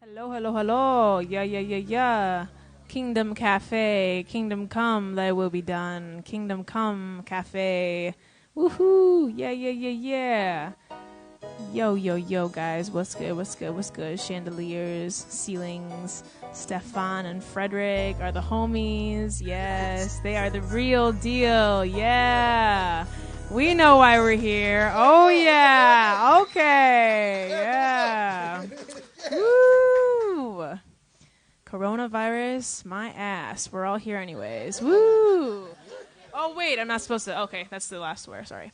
Hello, hello, hello. Yeah, yeah, yeah, yeah. Kingdom Cafe. Kingdom come, thy will be done. Kingdom come, cafe. Woohoo. Yeah, yeah, yeah, yeah. Yo, yo, yo, guys. What's good? What's good? What's good? Chandeliers, ceilings. Stefan and Frederick are the homies. Yes, they are the real deal. Yeah. We know why we're here. Oh, yeah. Okay. Yeah. Woo! Coronavirus, my ass. We're all here anyways. Woo! Oh, wait, I'm not supposed to. Okay, that's the last swear. Sorry.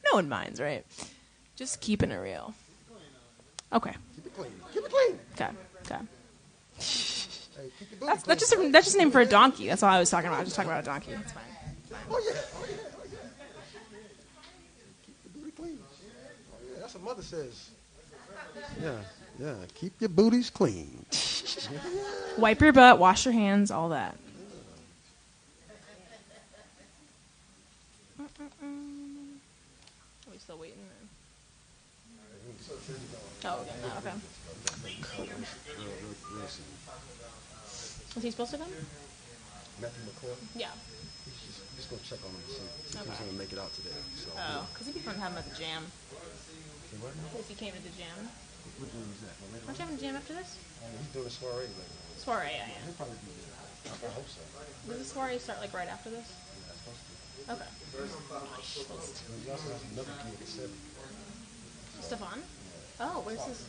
No one minds, right? Just keeping it real. Okay. Keep it clean. Keep it clean. Okay. Okay. Hey, keep your booty That's clean. just a name for a donkey. That's all I was talking about. I was just talking about a donkey. It's fine. Oh yeah. Oh yeah. Oh yeah. Keep your booty clean. Oh yeah. That's what mother says. Yeah. Yeah. Keep your booties clean. Wipe your butt, wash your hands, all that. Are we still waiting? Oh, okay. No, okay. Was he supposed to come? Matthew McCoy. Yeah. Just gonna check on him and see if he's gonna make it out today. So. Oh, because it'd be fun to have him at the jam. Say what now? If he came to the jam. What room is that? Aren't you having a jam after this? He's doing a soiree later. Soiree, yeah, He'll probably be there. I hope so. Does the soiree start like right after this? Yeah, that's supposed to. Okay. And he also has another gig at 7. Stefan? Oh, where's his?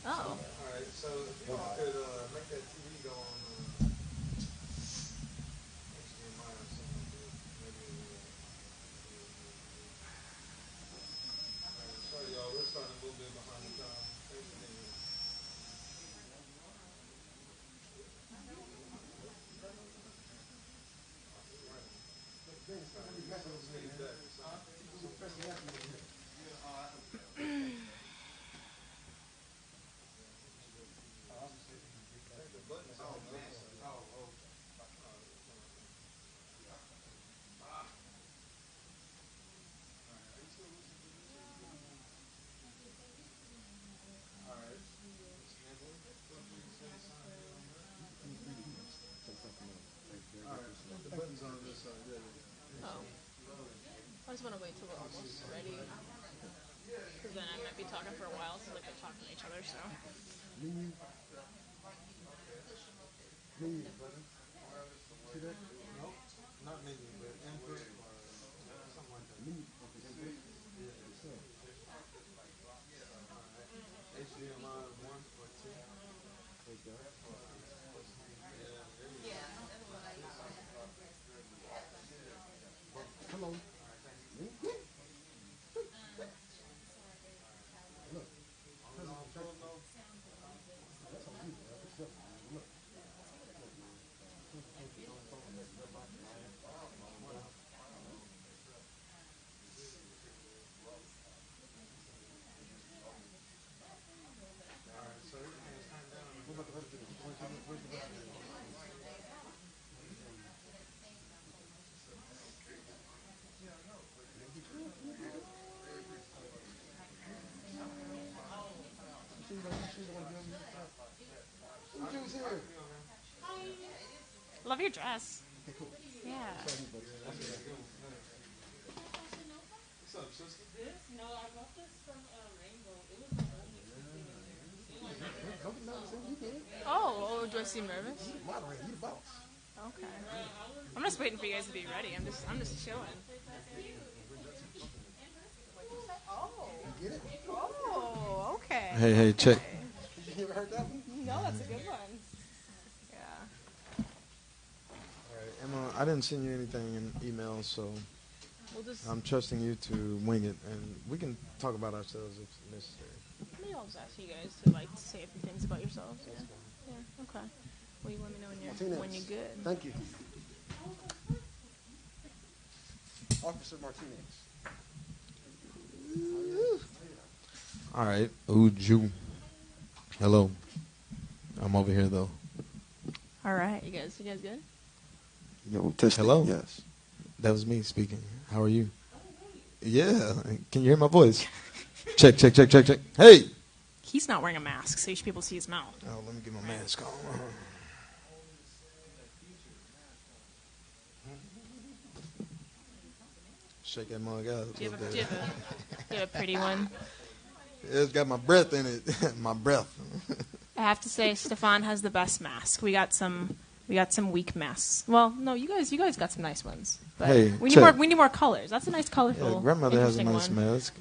Oh. Alright, so if you could make that TV go on HDMI or something, maybe. Alright, sorry y'all, we're starting a little bit behind the time. Thanks for being here. The button's on this side, yeah. Oh. I just want to wait till we're almost ready. Because then I might be talking for a while, so like we're talking to each other, so. See that? Nope, not menu, but input or something like that. HDMI 1 or 2. Come on. Who's here? Love your dress. Yeah. What's up, sister? No, I bought this from Rainbow. It was the only Oh, do I seem nervous? Moderator, you the boss. Okay. I'm just waiting for you guys to be ready. I'm just chilling. Get it? Oh, okay. Hey, check. You ever heard that one? No, that's a good one. Yeah. All right, Emma, I didn't send you anything in email, so We'll just. I'm trusting you to wing it, and we can talk about ourselves if necessary. Maybe I'll just ask you guys to like say a few things about yourselves. Yeah. Yeah. Okay. Well, you let me know Martinez. when you're good. Thank you. Officer Martinez. All right, Uju. Hello. I'm over here though. All right, you guys good? Yo, testing. Hello? Yes. That was me speaking. How are you? Yeah. Can you hear my voice? Check. Hey. He's not wearing a mask, so you should be able to see his mouth. Oh, let me get my mask on. Shake that mug out. Do you have a pretty one? It's got my breath in it. My breath. I have to say, Stefan has the best mask. We got some weak masks. Well, no, you guys got some nice ones. But Hey, we check. need more colors. That's a nice colorful. Yeah, grandmother has a interesting nice one. mask.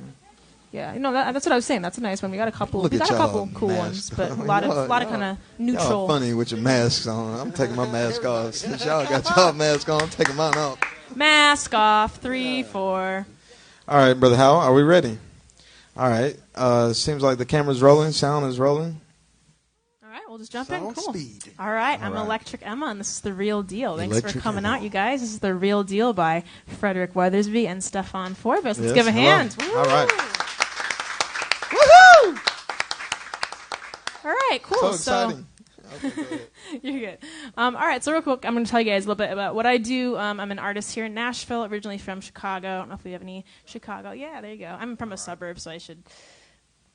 Yeah, that's what I was saying. That's a nice one. We got a couple. Look We at got a y'all couple cool masks. ones, but a lot of kind of neutral. Y'all funny with your masks on. I'm taking my mask off. Since y'all got y'all mask on, I'm taking mine off. Mask off. 3, 4. All right, Brother Howell, are we ready? All right. Seems like the camera's rolling. Sound is rolling. All right, we'll just jump in. Sound Cool. speed. All right, All I'm right. Electric Emma, and this is The Real Deal. Thanks for Electric coming Emma. out, you guys. This is The Real Deal by Frederick Weathersby and Stefan Forbes. Let's Yes, give a hello. hand. All right. Woohoo! All right, cool. So exciting. Okay, go ahead. You're good. All right, so real quick, I'm going to tell you guys a little bit about what I do. I'm an artist here in Nashville, originally from Chicago. I don't know if we have any Chicago. Yeah, there you go. I'm from a suburb, so I should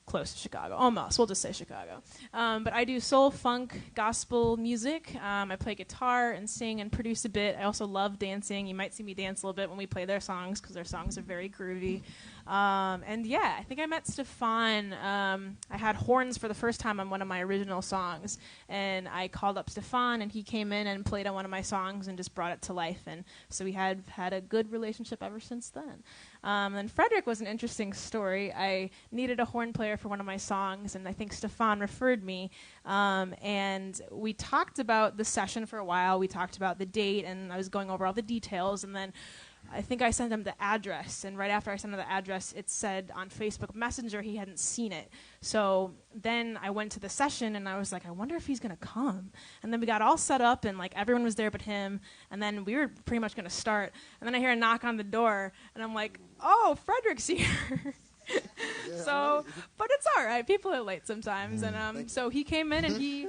close to Chicago. Almost. We'll just say Chicago. But I do soul, funk, gospel music. I play guitar and sing and produce a bit. I also love dancing. You might see me dance a little bit when we play their songs because their songs are very groovy. And yeah, I think I met Stefan. I had horns for the first time on one of my original songs, and I called up Stefan, and he came in and played on one of my songs and just brought it to life. And so we had a good relationship ever since then. And Frederick was an interesting story. I needed a horn player for one of my songs, and I think Stefan referred me. And we talked about the session for a while. We talked about the date, and I was going over all the details, and then I think I sent him the address, and right after I sent him the address, it said on Facebook Messenger he hadn't seen it. So then I went to the session, and I was like, I wonder if he's going to come. And then we got all set up, and like everyone was there but him, and then we were pretty much going to start. And then I hear a knock on the door, and I'm like, oh, Frederick's here. So, but it's all right. People are late sometimes, and so he came in, and he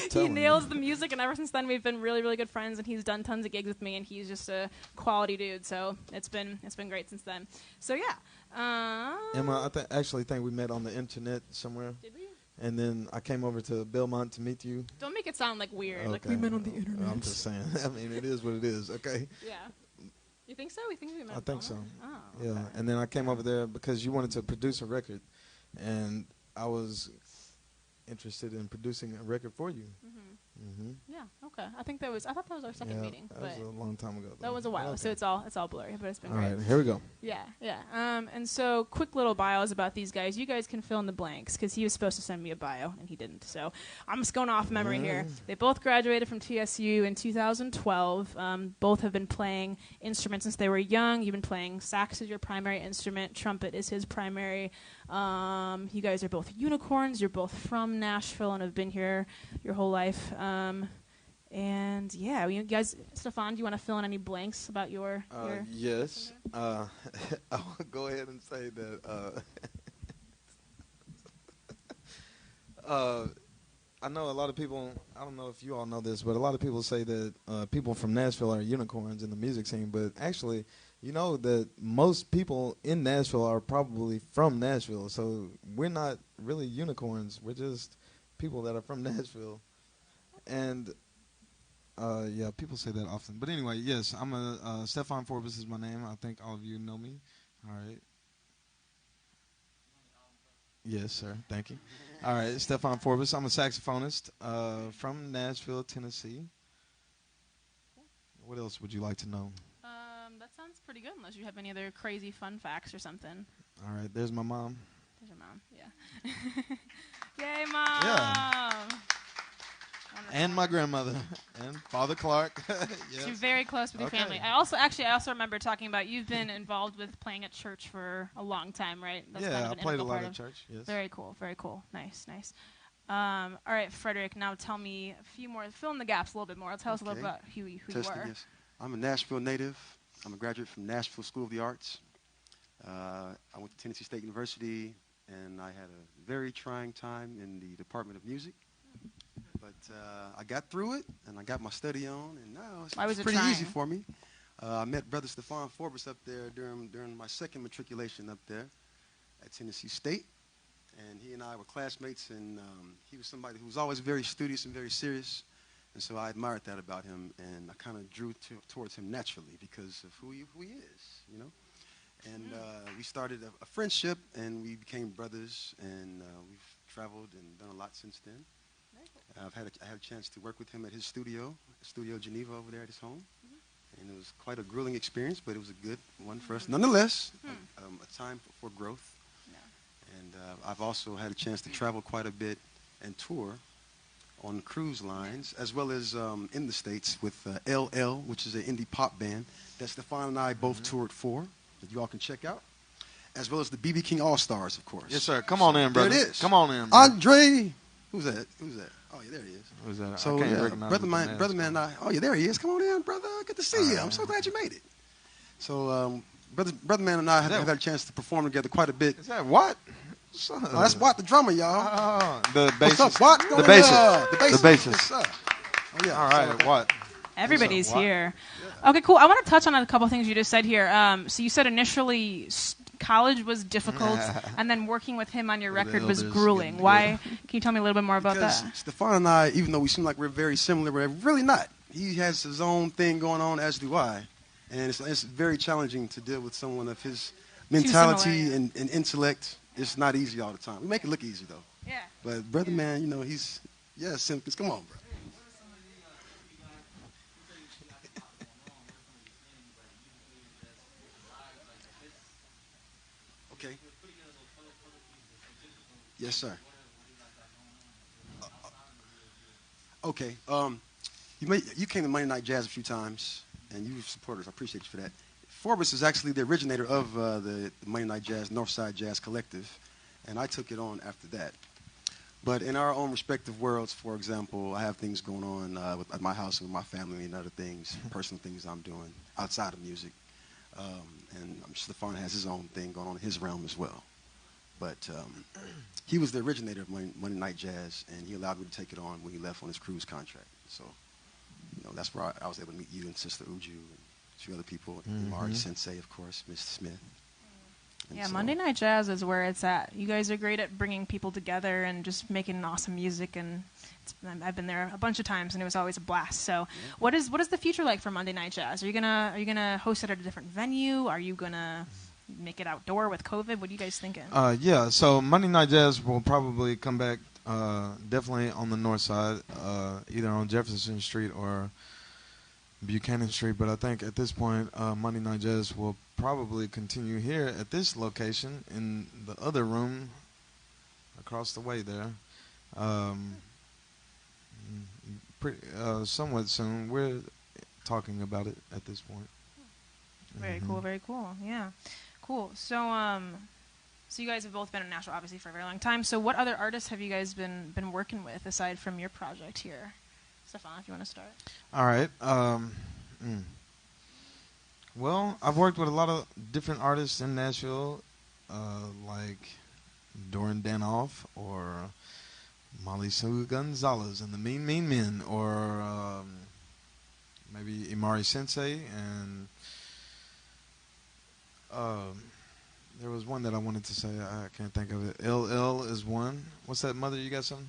telling nails the music, and ever since then we've been really, really good friends, and he's done tons of gigs with me, and he's just a quality dude. So it's been great since then. So yeah. Emma, I actually think we met on the internet somewhere. Did we? And then I came over to Belmont to meet you. Don't make it sound like weird. Like Okay. we met on the internet. I'm just saying. I mean, it is what it is, okay? Yeah. You think so? We think we met. I at think so. Belmont? Oh. Yeah. Okay. And then I came over there because you wanted to produce a record. And I was interested in producing a record for you. Yeah. Okay. I thought that was our second meeting, that but was a long time ago. that was a while. Okay. So it's all blurry, but it's been All great. right, here we go. Yeah, yeah. And so, quick little bios about these guys. You guys can fill in the blanks because he was supposed to send me a bio and he didn't. So I'm just going off memory here. They both graduated from TSU in 2012. Both have been playing instruments since they were young. You've been playing sax as your primary instrument. Trumpet is his primary. You guys are both unicorns. You're both from Nashville and have been here your whole life. And yeah, you guys, Stefan, do you want to fill in any blanks about your Yes. I'll go ahead and say that I know a lot of people, I don't know if you all know this, but a lot of people say that people from Nashville are unicorns in the music scene, but actually, you know that most people in Nashville are probably from Nashville, so we're not really unicorns. We're just people that are from Nashville. And yeah, people say that often. But anyway, yes, I'm Stefan Forbes is my name. I think all of you know me. All right. Yes, sir. Thank you. All right, Stefan Forbes. I'm a saxophonist from Nashville, Tennessee. What else would you like to know? That sounds pretty good, unless you have any other crazy fun facts or something. All right, there's my mom. There's your mom, yeah. Yay, Mom! Yeah. Wonderful. And my grandmother and Father Clark. So Yes. you're very close with your Okay. family. I also remember talking about you've been involved with playing at church for a long time, right? That's kind Yeah, of I an played a integral lot part at of- church. Yes. Very cool, very cool. Nice, nice. All right, Frederick, now tell me a few more, fill in the gaps a little bit more. Tell us a little Okay. about who you Testing, are. yes. I'm a Nashville native. I'm a graduate from Nashville School of the Arts. I went to Tennessee State University, and I had a very trying time in the Department of Music. But I got through it, and I got my study on, and now it's Why was it pretty easy trying? for me. I met Brother Stefan Forbes up there during my second matriculation up there at Tennessee State, And he and I were classmates, and he was somebody who was always very studious and very serious. And so I admired that about him, and I kind of drew towards him naturally because of who he is, you know. And we started a friendship, and we became brothers, and we've traveled and done a lot since then. I had a chance to work with him at his Studio Geneva over there at his home. And it was quite a grueling experience, but it was a good one for us. Nonetheless, a time for growth. And I've also had a chance to travel quite a bit and tour on cruise lines, as well as in the States with LL, which is an indie pop band that Stefan and I both toured for, that you all can check out, as well as the B.B. King All-Stars, of course. Yes, sir. Come on in, brother. There it is. Come on in, brother. Andre. Who's that? Oh, yeah, there he is. Who's that? So, I can't yeah, recognize brother him man, from and I. Oh, yeah, there he is. Come on in, brother. Good to see you. I'm so glad you made it. So, brother man and I have had a chance to perform together quite a bit. Is that what? Oh, that's Watt, the drummer, y'all. The What's bassist. up, Watt? The bassist. The The bassist. Yes, sir. Oh, yeah. All right, what? Everybody's What? here. Okay, cool. I want to touch on a couple things you just said here. So you said initially college was difficult, and then working with him on your record was elders grueling. getting Why? Can you tell me a little bit more about Because that? Stefan and I, even though we seem like we're very similar, we're really not. He has his own thing going on, as do I. And it's very challenging to deal with someone of his mentality similar, and intellect. It's not easy all the time. We make it look easy, though. Yeah. But brother man, you know, Simpkins, come on, bro. Okay. Yes, sir. Okay. You came to Monday Night Jazz a few times, and you supported us. I appreciate you for that. Forbes is actually the originator of the Monday Night Jazz, Northside Jazz Collective, and I took it on after that. But in our own respective worlds, for example, I have things going on at my house and with my family and other things, personal things I'm doing outside of music. And Stefan has his own thing going on in his realm as well. But he was the originator of Monday Night Jazz, and he allowed me to take it on when he left on his cruise contract. So, you know, that's where I was able to meet you and Sister Uju and a few other people, Mari Sensei, of course, Mr. Smith. And Yeah, so- Monday Night Jazz is where it's at. You guys are great at bringing people together and just making awesome music, and I've been there a bunch of times, and it was always a blast. So, what is the future like for Monday Night Jazz? Are you gonna host it at a different venue? Are you gonna make it outdoor with COVID? What are you guys thinking? Yeah, so Monday Night Jazz will probably come back definitely on the north side, either on Jefferson Street or Buchanan Street. But I think at this point, Monday Night Jazz will probably continue here at this location in the other room across the way there. Somewhat soon. We're talking about it at this point. Very cool, very cool. Yeah, cool. So, so you guys have both been in Nashville, obviously, for a very long time. So, what other artists have you guys been working with aside from your project here? Stefan, if you want to start. All right. Well, I've worked with a lot of different artists in Nashville, like Doran Danoff or Molly Sue Gonzalez and the Mean Mean Men, or maybe Imari Sensei, and there was one that I wanted to say. I can't think of it. LL is one. What's that, Mother? You got something?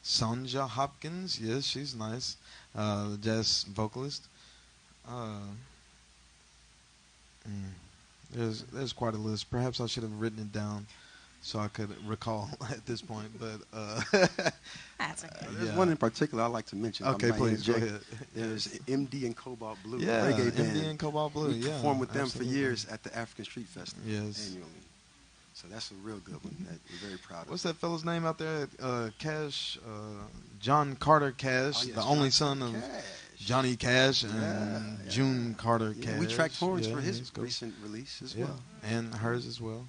Sonja Hopkins. Yes, she's nice. The jazz vocalist. There's quite a list. Perhaps I should have written it down so I could recall at this point. But That's okay. There's one in particular I'd like to mention. Okay, I might please go interject. ahead. There's MD and Cobalt Blue, Yeah, reggae band. MD and Cobalt Blue. We Yeah, performed with them absolutely. for years at the African Street Festival Yes. annually. So that's a real good one that we're very proud of. What's that fellow's name out there? Cash, John Carter Cash, Oh, yes, the only John son of Cash. Johnny Cash and Yeah. June Carter Yeah, Cash. we tracked horns Yeah, for his he's cool. recent release as Yeah, well. and hers as well.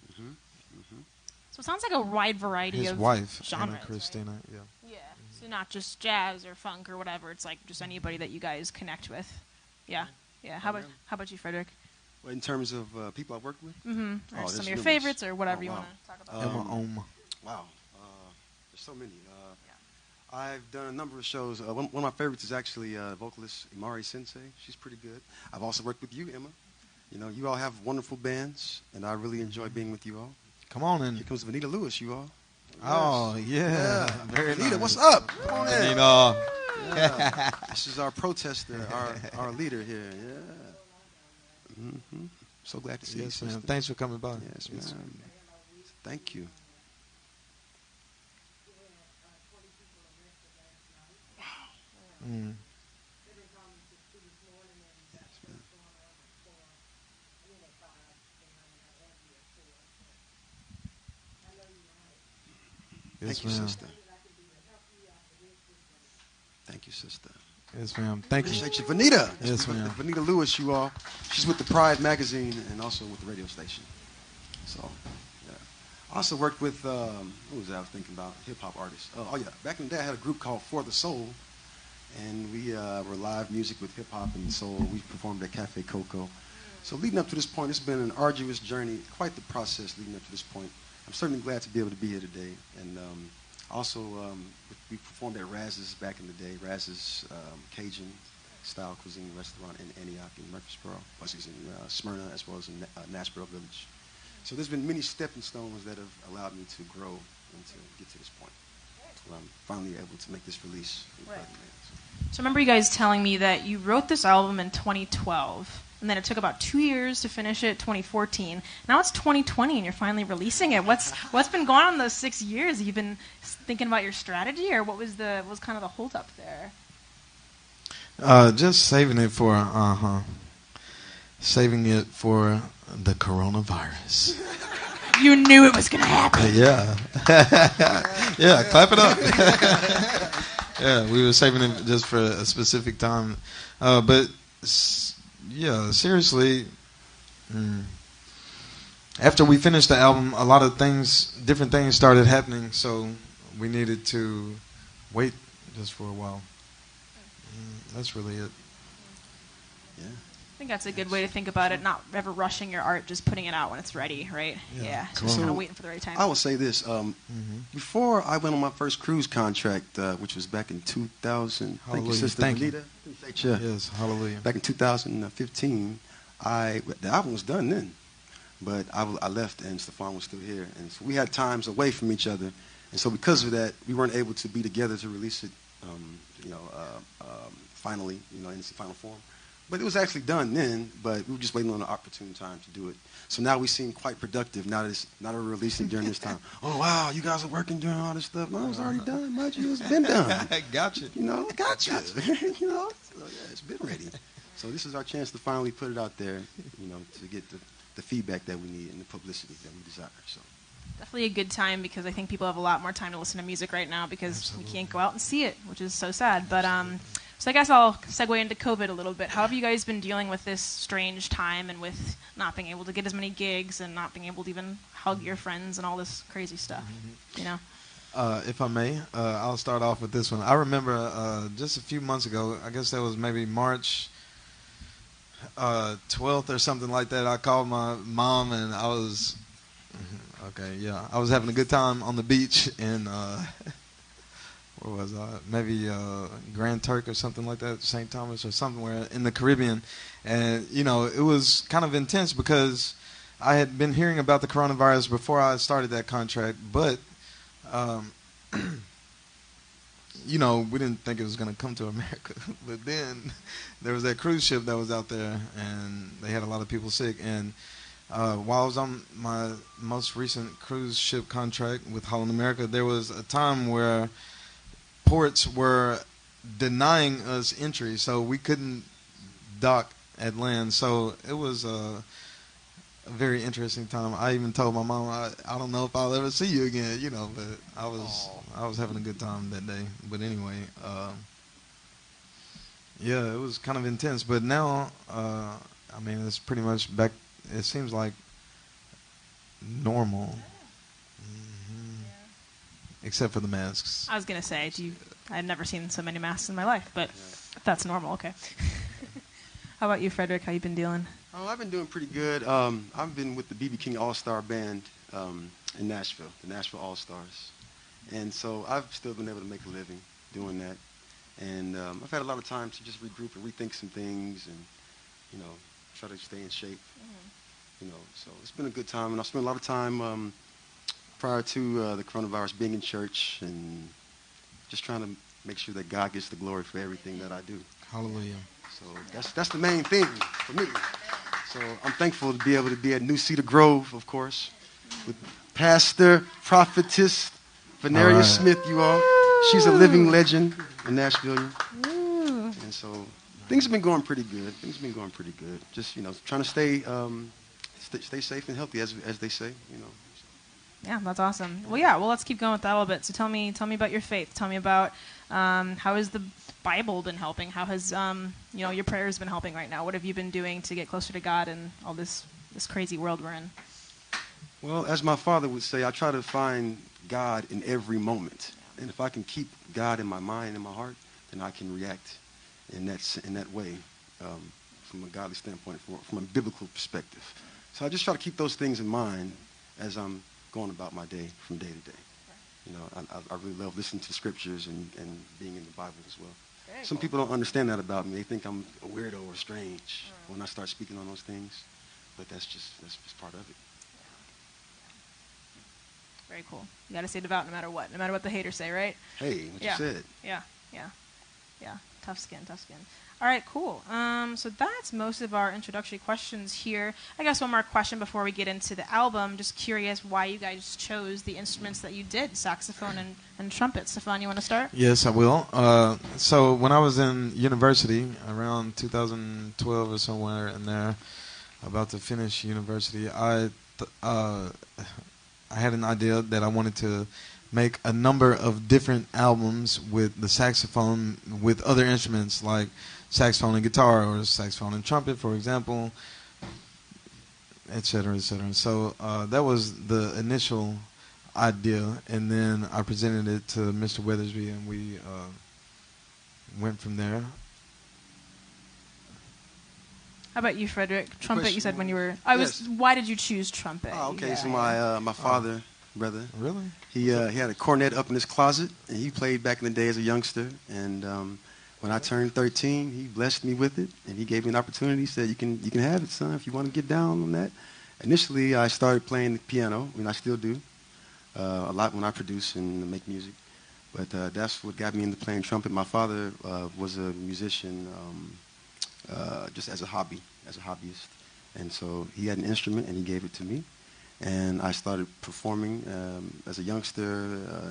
So it sounds like a wide variety His of wife, genres, Anna Christina. Yeah. Yeah. So not just jazz or funk or whatever. It's like just anybody that you guys connect with. Yeah. Yeah. How about you, Frederick? Well, in terms of people I've worked with, Mm-hmm. Or Oh, some there's of your numerous. favorites or whatever Oh, you wow. want to talk about. Emma Ohm. wow, there's so many. I've done a number of shows. One of my favorites is actually vocalist Imari Sensei. She's pretty good. I've also worked with you, Emma. You know, you all have wonderful bands, and I really enjoy being with you all. Come on Here in. comes Vanita Lewis, you all. Oh, yeah. Very Vanita, nice. what's up? Come on in. Vanita. Yeah. This is our protester, our leader here. Yeah. So glad to see you, Yes, sister. ma'am. Thanks for coming by. Yes, ma'am. Thank you. Mm. Yes, Thank you, ma'am. sister. Thank you, sister. Yes, ma'am. Thank you. Appreciate you. Vanita. Yes, ma'am. Vanita Lewis, you all. She's with the Pride magazine and also with the radio station. So, yeah. I also worked with, who was that I was thinking about? Hip-hop artists. Oh, yeah. Back in the day, I had a group called For the Soul. And we were live music with hip-hop and soul. We performed at Cafe Coco. So leading up to this point, it's been an arduous journey, quite the process leading up to this point. I'm certainly glad to be able to be here today. And also, we performed at Raz's back in the day, Raz's Cajun-style cuisine restaurant in Antioch in Murfreesboro, in Smyrna, as well as in Nashville Village. So there's been many stepping stones that have allowed me to grow and to get to this point, where I'm finally able to make this release. Right. So I remember you guys telling me that you wrote this album in 2012, and then it took about 2 years to finish it, 2014. Now it's 2020, and you're finally releasing it. What's been going on in those 6 years? Have you been thinking about your strategy, or what was kind of the holdup there? Just saving it for the coronavirus. You knew it was going to happen. Yeah. Yeah, clap it up. Yeah, we were saving it just for a specific time. Yeah, seriously, after we finished the album, a lot of different things started happening, so we needed to wait just for a while. That's really it. Yeah. I think that's a good way to think about it, not ever rushing your art, just putting it out when it's ready, right? Yeah, just kind of waiting for the right time. I will say this. Before I went on my first cruise contract, which was back in 2000. Hallelujah. Thank you, Sister Thank you. Vanita. Appreciate you. Yes, hallelujah. Back in 2015, the album was done then. But I left and Stefan was still here. And so we had times away from each other. And so because of that, we weren't able to be together to release it, finally, in its final form. But it was actually done then, but we were just waiting on an opportune time to do it. So now we seem quite productive now that we're releasing during this time. Oh, wow, you guys are working during all this stuff. No, it's already done. Mind you, it's been done. Gotcha. Gotcha. So, yeah, it's been ready. So this is our chance to finally put it out there, to get the feedback that we need and the publicity that we desire. So. Definitely a good time because I think people have a lot more time to listen to music right now because we can't go out and see it, which is so sad. But so I guess I'll segue into COVID a little bit. How have you guys been dealing with this strange time and with not being able to get as many gigs and not being able to even hug your friends and all this crazy stuff? If I may, I'll start off with this one. I remember just a few months ago, I guess that was maybe March 12th or something like that, I called my mom and I was having a good time on the beach in where was I? Maybe Grand Turk or something like that, St. Thomas or somewhere in the Caribbean. And, it was kind of intense because I had been hearing about the coronavirus before I started that contract, but, we didn't think it was going to come to America. But then there was that cruise ship that was out there, and they had a lot of people sick. And while I was on my most recent cruise ship contract with Holland America, there was a time where ports were denying us entry, so we couldn't dock at land. So it was a very interesting time. I even told my mom, I don't know if I'll ever see you again, but I was having a good time that day. But anyway, yeah, it was kind of intense. But now, it's pretty much back. It seems like normal. Except for the masks. I was going to say, I've never seen so many masks in my life, but if that's normal, okay. How about you, Frederick? How you been dealing? Oh, I've been doing pretty good. I've been with the B.B. King All-Star Band in Nashville, the Nashville All-Stars. And so I've still been able to make a living doing that. And I've had a lot of time to just regroup and rethink some things and, try to stay in shape. So it's been a good time. And I've spent a lot of time prior to the coronavirus, being in church and just trying to make sure that God gets the glory for everything that I do. Hallelujah. So that's the main thing for me. So I'm thankful to be able to be at New Cedar Grove, of course, with Pastor, Prophetess, Veneria right. Smith, you all. She's a living legend in Nashville. Ooh. And so things have been going pretty good. Just, trying to stay safe and healthy, as they say, Yeah, that's awesome. Well, yeah. Well, let's keep going with that a little bit. So tell me about your faith. Tell me about how has the Bible been helping? How has your prayers been helping right now? What have you been doing to get closer to God in all this crazy world we're in? Well, as my father would say, I try to find God in every moment. And if I can keep God in my mind and my heart, then I can react in that way from a godly standpoint, from a biblical perspective. So I just try to keep those things in mind as I'm going about my day from day to day. I really love listening to scriptures and being in the Bible as well. Some people don't understand that about me. They think I'm a weirdo or strange when I start speaking on those things. But that's just part of it. Very cool. You got to stay devout no matter what the haters say, right? Hey, what you said. Yeah. Tough skin. All right, cool. So that's most of our introductory questions here. I guess one more question before we get into the album. Just curious why you guys chose the instruments that you did, saxophone and trumpet. Stefan, you want to start? Yes, I will. So when I was in university, around 2012 or somewhere in there, about to finish university, I had an idea that I wanted to make a number of different albums with the saxophone with other instruments like saxophone and guitar or saxophone and trumpet, for example, et cetera, et cetera. So that was the initial idea, and then I presented it to Mr. Weathersby, and we went from there. How about you, Frederick? Trumpet, question you said when you were... Yes. Why did you choose trumpet? Oh, okay. Yeah, So yeah. my father, brother, Really? he had a cornet up in his closet, and he played back in the day as a youngster. And when I turned 13, he blessed me with it, and he gave me an opportunity. He said, "You can have it, son, if you want to get down on that." Initially, I started playing the piano, and I still do a lot when I produce and make music. But that's what got me into playing trumpet. My father was a musician just as a hobbyist. And so he had an instrument, and he gave it to me. And I started performing as a youngster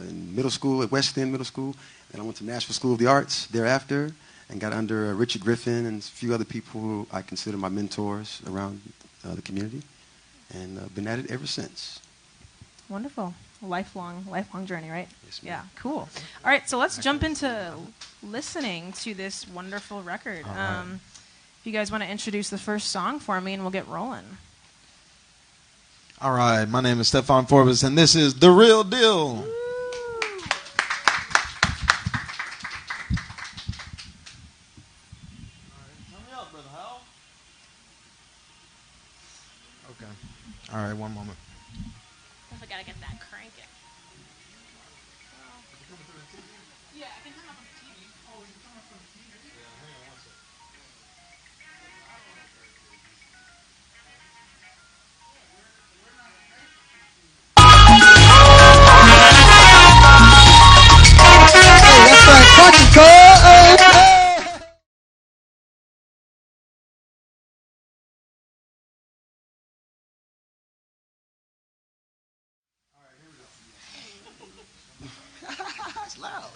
in middle school, at West End Middle School. And I went to Nashville School of the Arts thereafter and got under Richard Griffin and a few other people who I consider my mentors around the community. And been at it ever since. Wonderful. Lifelong journey, right? Yes, Yeah, ma'am. cool. All right, so let's jump into listening to this wonderful record. All right. If you guys want to introduce the first song for me, and we'll get rolling. All right, my name is Stefan Forbes, and this is The Real Deal. Okay. All right, one moment. I gotta get that cranking. Yeah, I can turn off the TV. Oh, you can turn off the TV? Yeah, hang on one second. That's that fucking call. It's loud.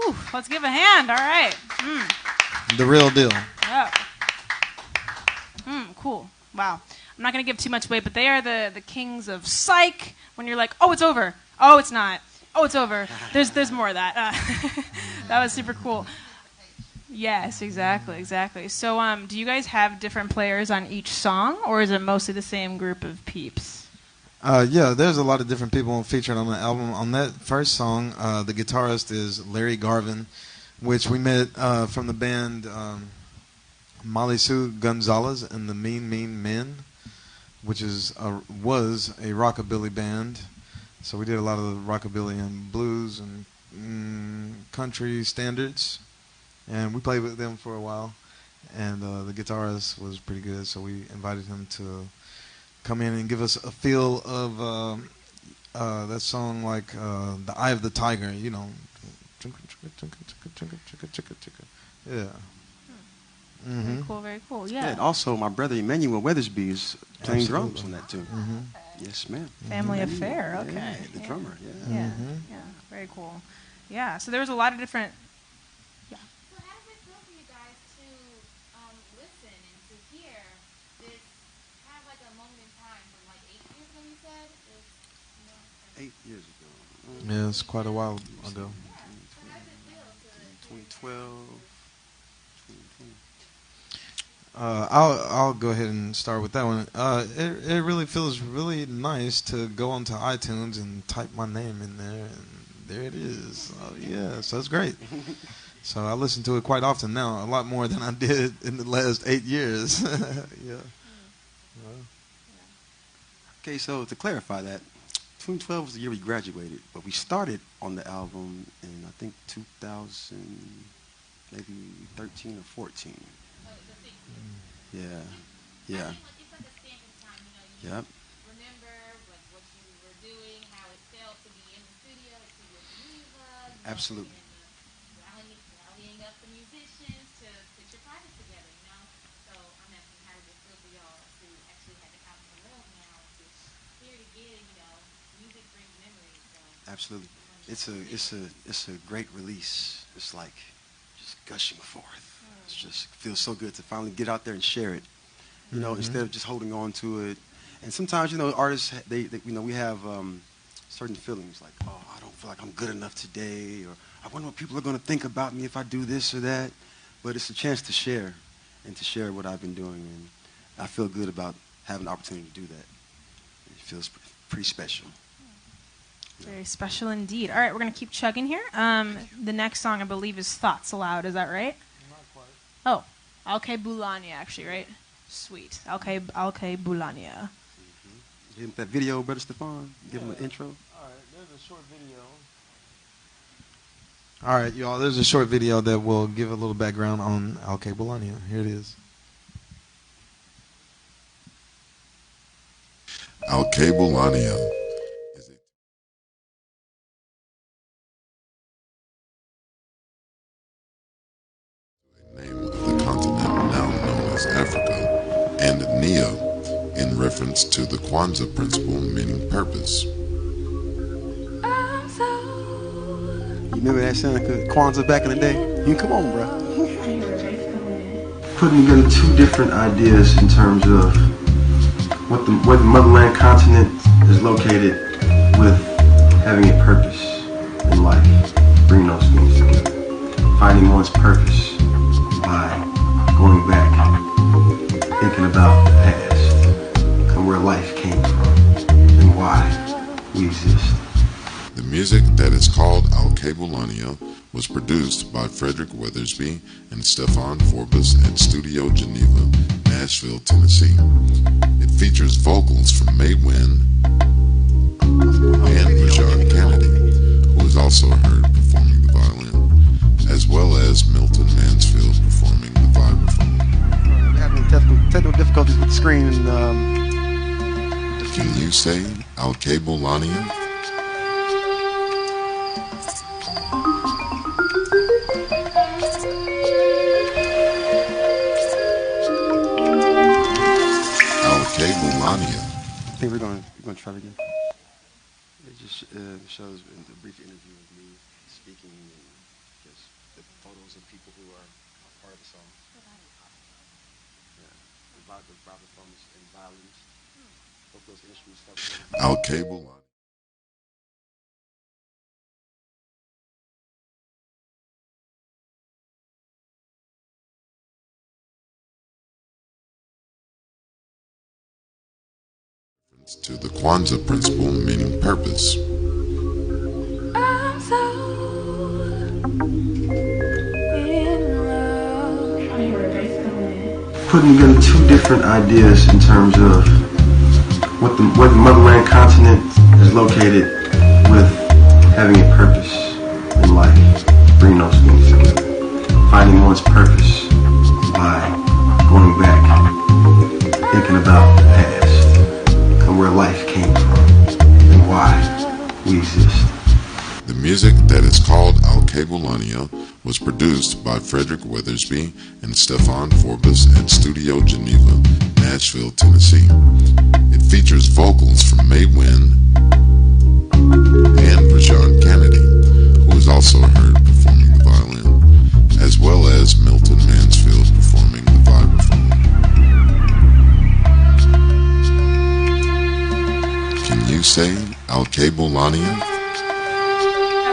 Whew, let's give a hand. All right. The real deal. Yeah. Cool. Wow. I'm not going to give too much away, but they are the kings of psych. When you're like, oh, it's over. Oh, it's not. Oh, it's over. There's more of that. That was super cool. Yes, exactly. So, do you guys have different players on each song, or is it mostly the same group of peeps? Yeah, there's a lot of different people featured on the album. On that first song, the guitarist is Larry Garvin, which we met from the band Molly Sue Gonzalez and the Mean Mean Men, which was a rockabilly band. So we did a lot of the rockabilly and blues and country standards, and we played with them for a while. And the guitarist was pretty good, so we invited him to come in and give us a feel of that song, like "The Eye of the Tiger," you know. Yeah. Very cool. Yeah. And also, my brother Emmanuel Weathersby is playing Absolutely. drums on that too. Yes, ma'am. Family Emmanuel. affair. Okay. Yeah, the drummer. Yeah. Yeah. Very cool. Yeah. So there was a lot of different. So how does it feel for you guys to listen and to hear this kind of like a moment in time from like 8 years ago, you said? This, 8 years ago. Yeah, it's quite a while ago. So how does it feel to 2012. 2020. I'll go ahead and start with that one. It really feels really nice to go onto iTunes and type my name in there, and there it is. Oh, yeah, so it's great. So I listen to it quite often now, a lot more than I did in the last 8 years. Yeah. Okay, so to clarify that, 2012 was the year we graduated, but we started on the album in I think 2000, maybe 13 or 14. Yeah. I think like it's like a stamp in time, you Yep. remember what you were doing, how it felt to be in the studio at Studio Geneva, Absolutely. and rallying up the musicians to put your project together, So I'm asking, how does it feel for y'all to actually have it out in the world now, to hear it again, music brings memories, so. Absolutely. It's a great release. It's like just gushing forth. It just feels so good to finally get out there and share it. Instead of just holding on to it. And sometimes, artists they we have certain feelings like, oh, I don't feel like I'm good enough today, or I wonder what people are going to think about me if I do this or that. But it's a chance to share and to share what I've been doing, and I feel good about having the opportunity to do that. It feels pretty special. Very special indeed. All right, we're gonna keep chugging here. The next song I believe is "Thoughts Aloud." Is that right? Not quite. Oh, Alke Bulania, actually, right? Sweet. Alke Bulania. Give him that video, Brother Stefan. Give him an intro. All right, there's a short video. All right, y'all, there's a short video that will give a little background on Alke Bolania. Here it is. Alke Bolania is a name of the continent now known as Africa, and Nia in reference to the Kwanzaa principle meaning purpose. You remember that Seneca Kwanzaa back in the day? You come on, bro. Putting together two different ideas in terms of where the motherland continent is located with having a purpose in life. Bringing those things together. Finding one's purpose by going back, thinking about the past and where life came from and why we exist. The music that is called Alke Bolania was produced by Frederick Weathersby and Stefan Forbes at Studio Geneva, Nashville, Tennessee. It features vocals from May Wynn and Rajon Kennedy, who is also heard performing the violin, as well as Milton Mansfield performing the vibraphone. We're having technical difficulties with the screen and Can you say Alke Bolania? Alke Bolania. I think we're going to try it again. It just shows a brief interview of me speaking. just the photos of people who are a part of the song. Yeah, the vibraphones and violins. Both those instruments help. Al Cable. To the Kwanzaa principle, meaning purpose. I'm so in love. Putting together two different ideas in terms of where the motherland continent is located with having a purpose in life. Bringing those things together. Finding one's purpose by going back, thinking about the past and where life came from and why we exist. The music that is called Alkebulandia was produced by Frederick Weathersby and Stefan Forbes at Studio Geneva, Nashville, Tennessee. It features vocals from May Wynn and Rajon Kennedy, who is also heard performing the violin, as well as Milton Mansfield performing the vibraphone. Can you say Alkebulandia?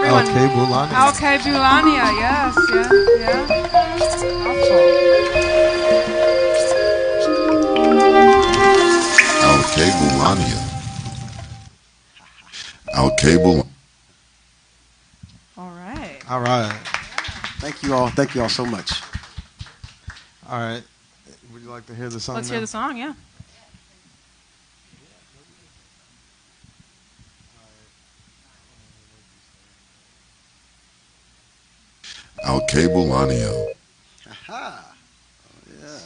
Alkebulandia. Alkebulandia, yes, yeah. Alkebulandia. Alkebulandia. All right. All right. Thank you all. Thank you all so much. All right. Would you like to hear the song Let's now? hear the song, yeah. Alkebulandia. Aha. Yeah.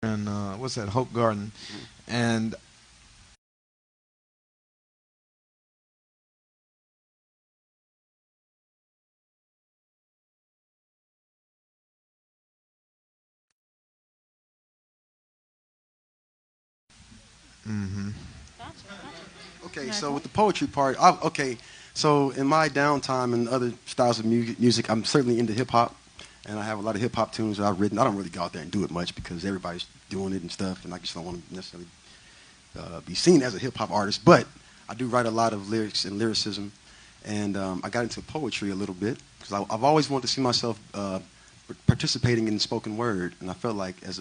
in what's that, Hope Garden, and Okay, Yeah, so cool. with the poetry part, okay, so in my downtime and other styles of music, I'm certainly into hip hop, and I have a lot of hip hop tunes that I've written. I don't really go out there and do it much because everybody's doing it and stuff, and I just don't want to necessarily be seen as a hip hop artist. But I do write a lot of lyrics and lyricism, and I got into poetry a little bit because I've always wanted to see myself participating in spoken word, and I felt like as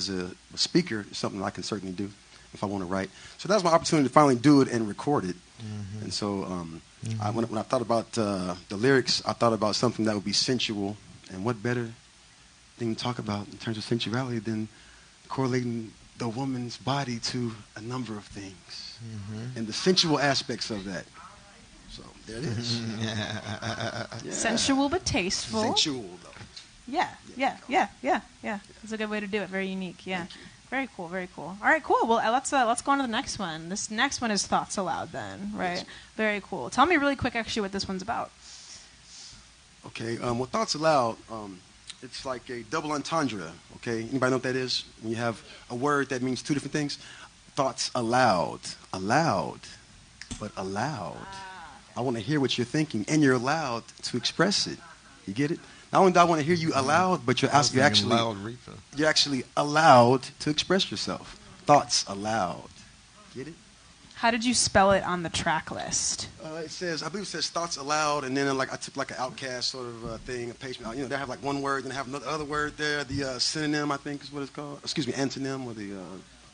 a speaker, it's something I can certainly do if I want to write. So that was my opportunity to finally do it and record it. And so when I thought about the lyrics, I thought about something that would be sensual, and what better thing to talk about in terms of sensuality than correlating the woman's body to a number of things and the sensual aspects of that. So there it is. Yeah. Sensual but tasteful. Sensual, though. Yeah. It's a good way to do it. Very unique. Yeah. Very cool. Very cool. All right, cool. Well, let's go on to the next one. This next one is Thoughts Aloud. Then, right? Yes. Very cool. Tell me really quick, actually, what this one's about. Okay, well, Thoughts Aloud, it's like a double entendre, okay? Anybody know what that is? When you have a word that means two different things? Thoughts aloud. Aloud, but aloud. I want to hear what you're thinking, and you're allowed to express it. You get it? Not only do I want to hear you aloud, but you're actually loud reefer. you're actually allowed to express yourself. Thoughts aloud. Get it? How did you spell it on the track list? It says, I believe it says thoughts aloud, and then like I took like an Outcast sort of thing, a page. You know, they have like one word, then they have another other word there. The synonym, I think, is what it's called. Excuse me, antonym or the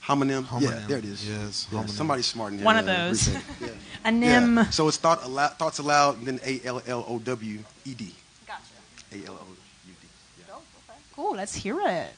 homonym. Yeah, there it is. Yes, Yeah, homonym. somebody's smart in here. One of those. appreciate it. Yeah. A nim. Yeah. So it's thoughts aloud, and then ALLOWED. Gotcha. ALLOWED. Yeah. Cool. Let's hear it.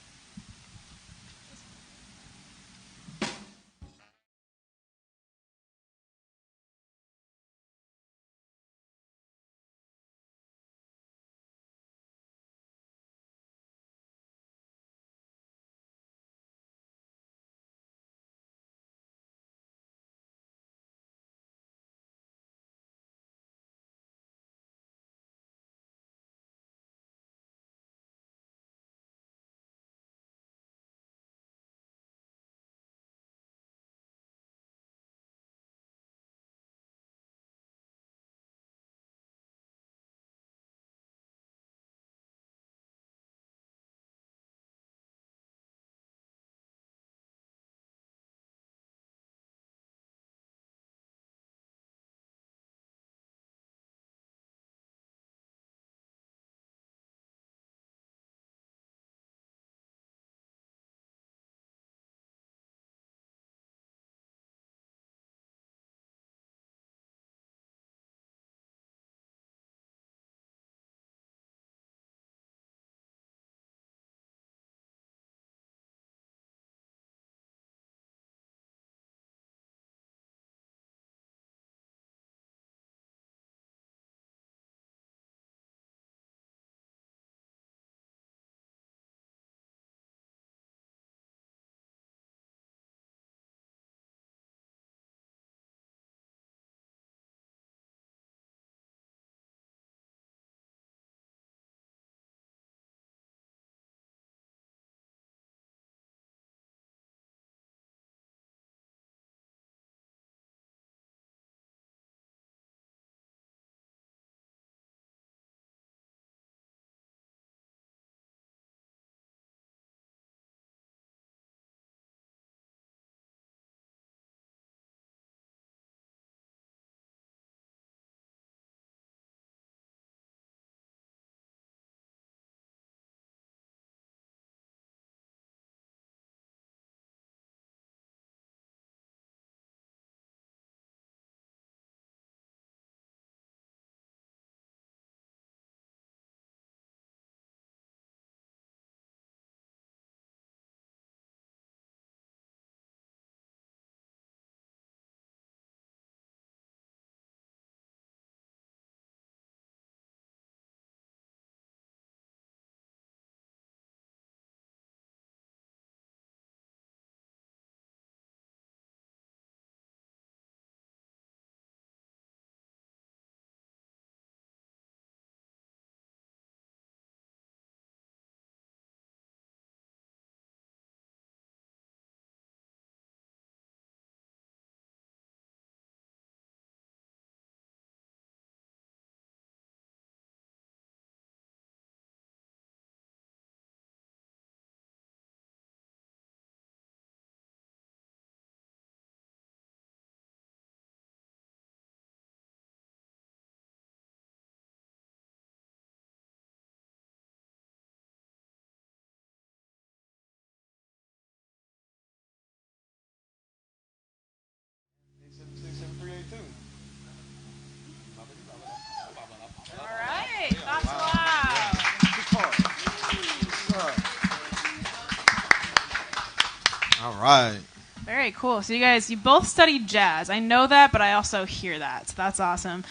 Right. Very cool. So you both studied jazz. I know that, but I also hear that. So that's awesome.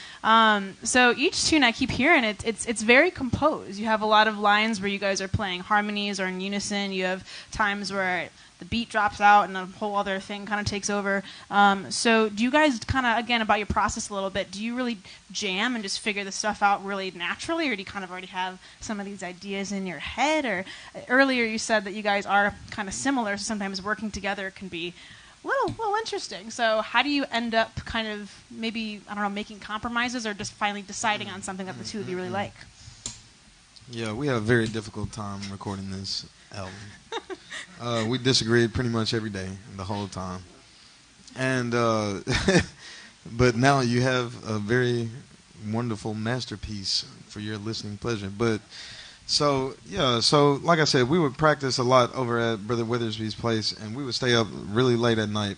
So each tune I keep hearing, it's very composed. You have a lot of lines where you guys are playing harmonies or in unison. You have times where the beat drops out and a whole other thing kind of takes over. So do you guys kind of, again, about your process a little bit, do you really jam and just figure the stuff out really naturally, or do you kind of already have some of these ideas in your head? Or earlier you said that you guys are kind of similar, so sometimes working together can be a little interesting. So how do you end up kind of maybe, I don't know, making compromises or just finally deciding on something that the two of you really like? Yeah, we had a very difficult time recording this album. We disagreed pretty much every day the whole time. And but now you have a very wonderful masterpiece for your listening pleasure. But so like I said, we would practice a lot over at Brother Withersby's place, and we would stay up really late at night,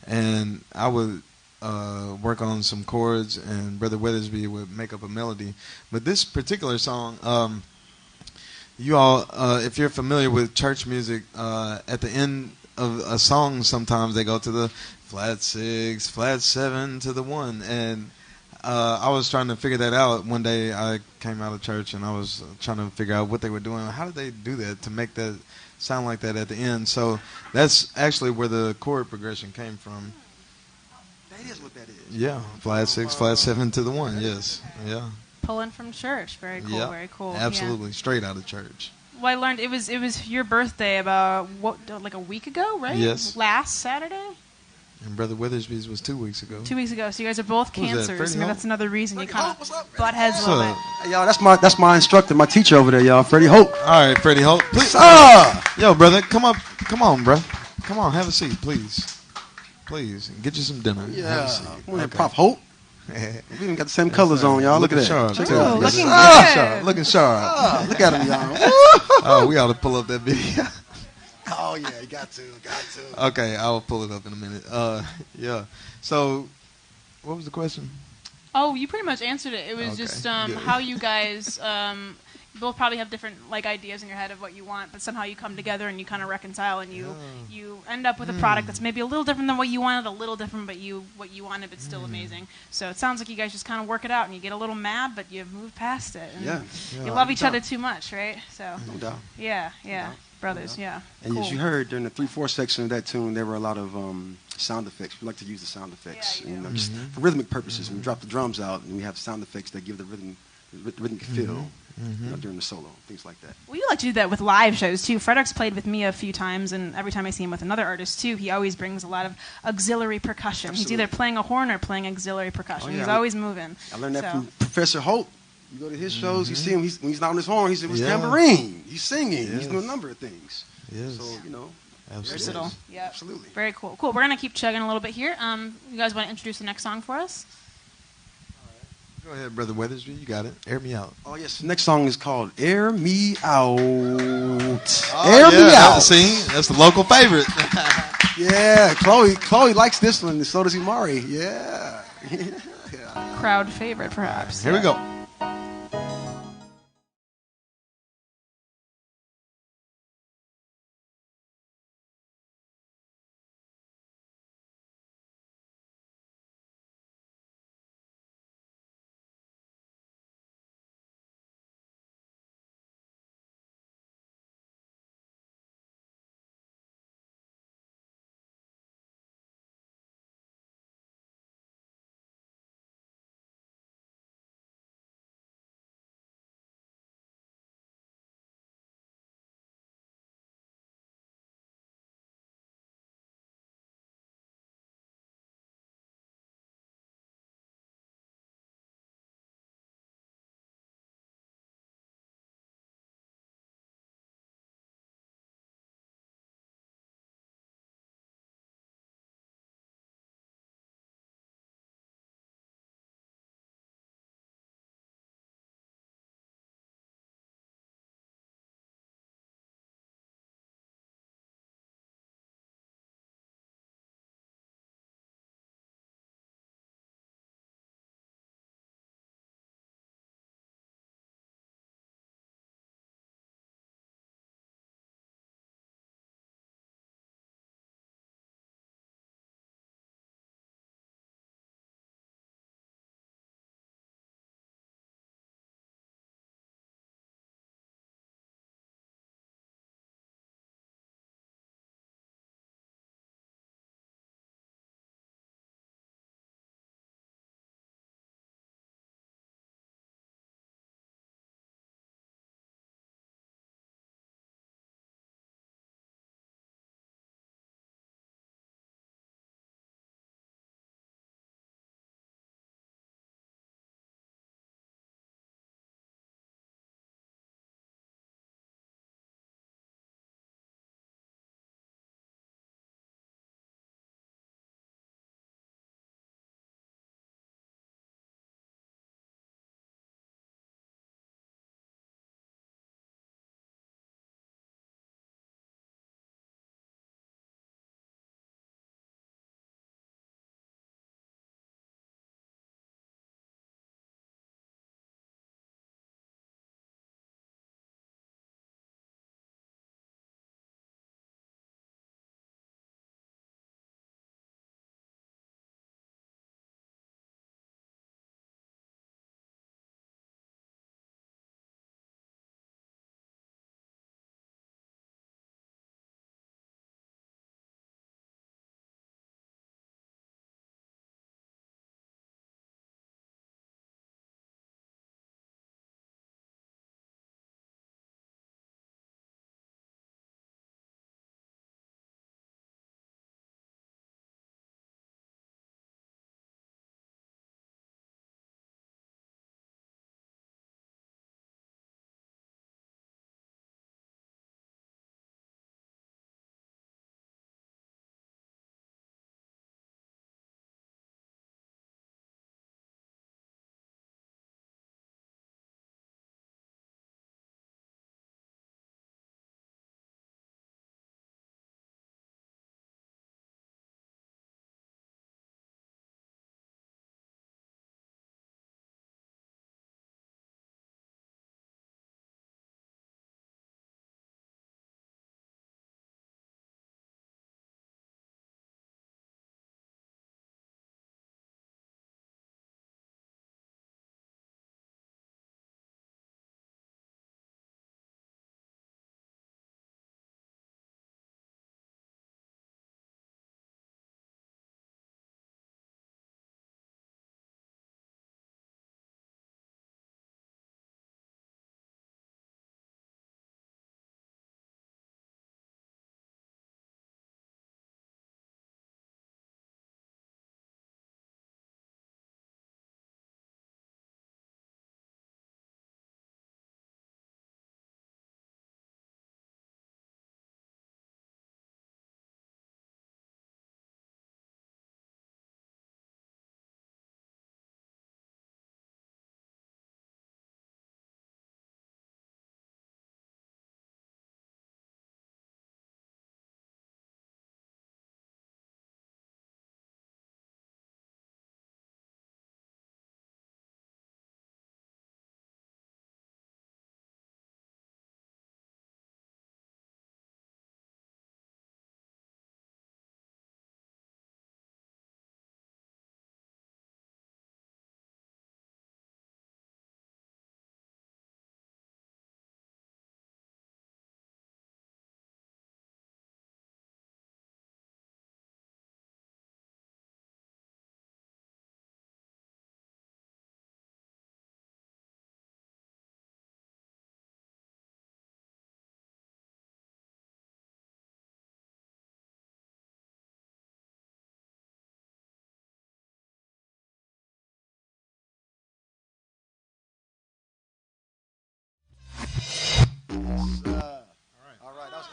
and I would work on some chords, and Brother Withersby would make up a melody. But this particular song, you all, if you're familiar with church music, at the end of a song, sometimes they go to the flat 6, flat 7 to the 1, and I was trying to figure that out. One day I came out of church and I was trying to figure out what they were doing. How did they do that to make that sound like that at the end? So that's actually where the chord progression came from. That is what that is. Yeah, flat 6, flat 7 to the 1. Yes, yeah. Pulling from church. Very cool. Yeah, very cool. absolutely, Yeah. straight out of church. Well, I learned it was your birthday about like a week ago, right? Yes. Last Saturday. And Brother Withersby's was 2 weeks ago. 2 weeks ago. So you guys are both Who's that, cancers. Freddie Maybe Hope? that's another reason you Freddie kind Hope, of what's up, butt heads a So, little bit. Hey, y'all, that's my instructor, my teacher over there, y'all, Freddie Hope. all right, Freddie Hope. Please, Ah! yo, brother, come on, bro. Come on, have a seat, please. Please, get you some dinner. Have Yeah. a seat. Come on, Okay. Prof Hope. We even got the same colors on, y'all. Look at that. Sharp, Check too. it out. Ooh, looking Looking good. sharp. Looking sharp. Ah, look at him, y'all. Oh, we ought to pull up that video. Oh, yeah, you got to. Okay, I'll pull it up in a minute. Yeah. So, what was the question? Oh, you pretty much answered it. It was Okay, just good. how you guys you both probably have different like ideas in your head of what you want, but somehow you come together and you kind of reconcile and you end up with a product that's maybe a little different than what you wanted, a little different, but what you wanted, but still amazing. So it sounds like you guys just kind of work it out and you get a little mad, but you move past it. And Yeah. you love no each doubt. other too much, right? So No doubt. yeah, brothers, yeah. And Cool. as you heard during the 3/4 section of that tune, there were a lot of sound effects. We like to use the sound effects, Yeah, you do. just for rhythmic purposes. When we drop the drums out, and we have sound effects that give the rhythmic feel during the solo, things like that. Well, you like to do that with live shows too. Frederick's played with me a few times, and every time I see him with another artist too, he always brings a lot of auxiliary percussion. He's either Absolutely. playing a horn or playing auxiliary percussion. Oh, yeah. He's always moving. I learned that So- from Professor Hope. You go to his shows, you see him. When he's not on his horn, he's with his Yeah. tambourine. He's singing. Yes. He's doing a number of things. Yes. So Absolutely. Versatile. Yeah. absolutely. Very cool. Cool. We're gonna keep chugging a little bit here. You guys want to introduce the next song for us? Go ahead, Brother Weathersby. You got it. Air me out. Oh yes, the next song is called "Air Me Out." Oh, Air Me yeah, Out. See, that's the local favorite. Yeah, Chloe likes this one, and so does Imari. Yeah. Crowd favorite, perhaps. Here we go.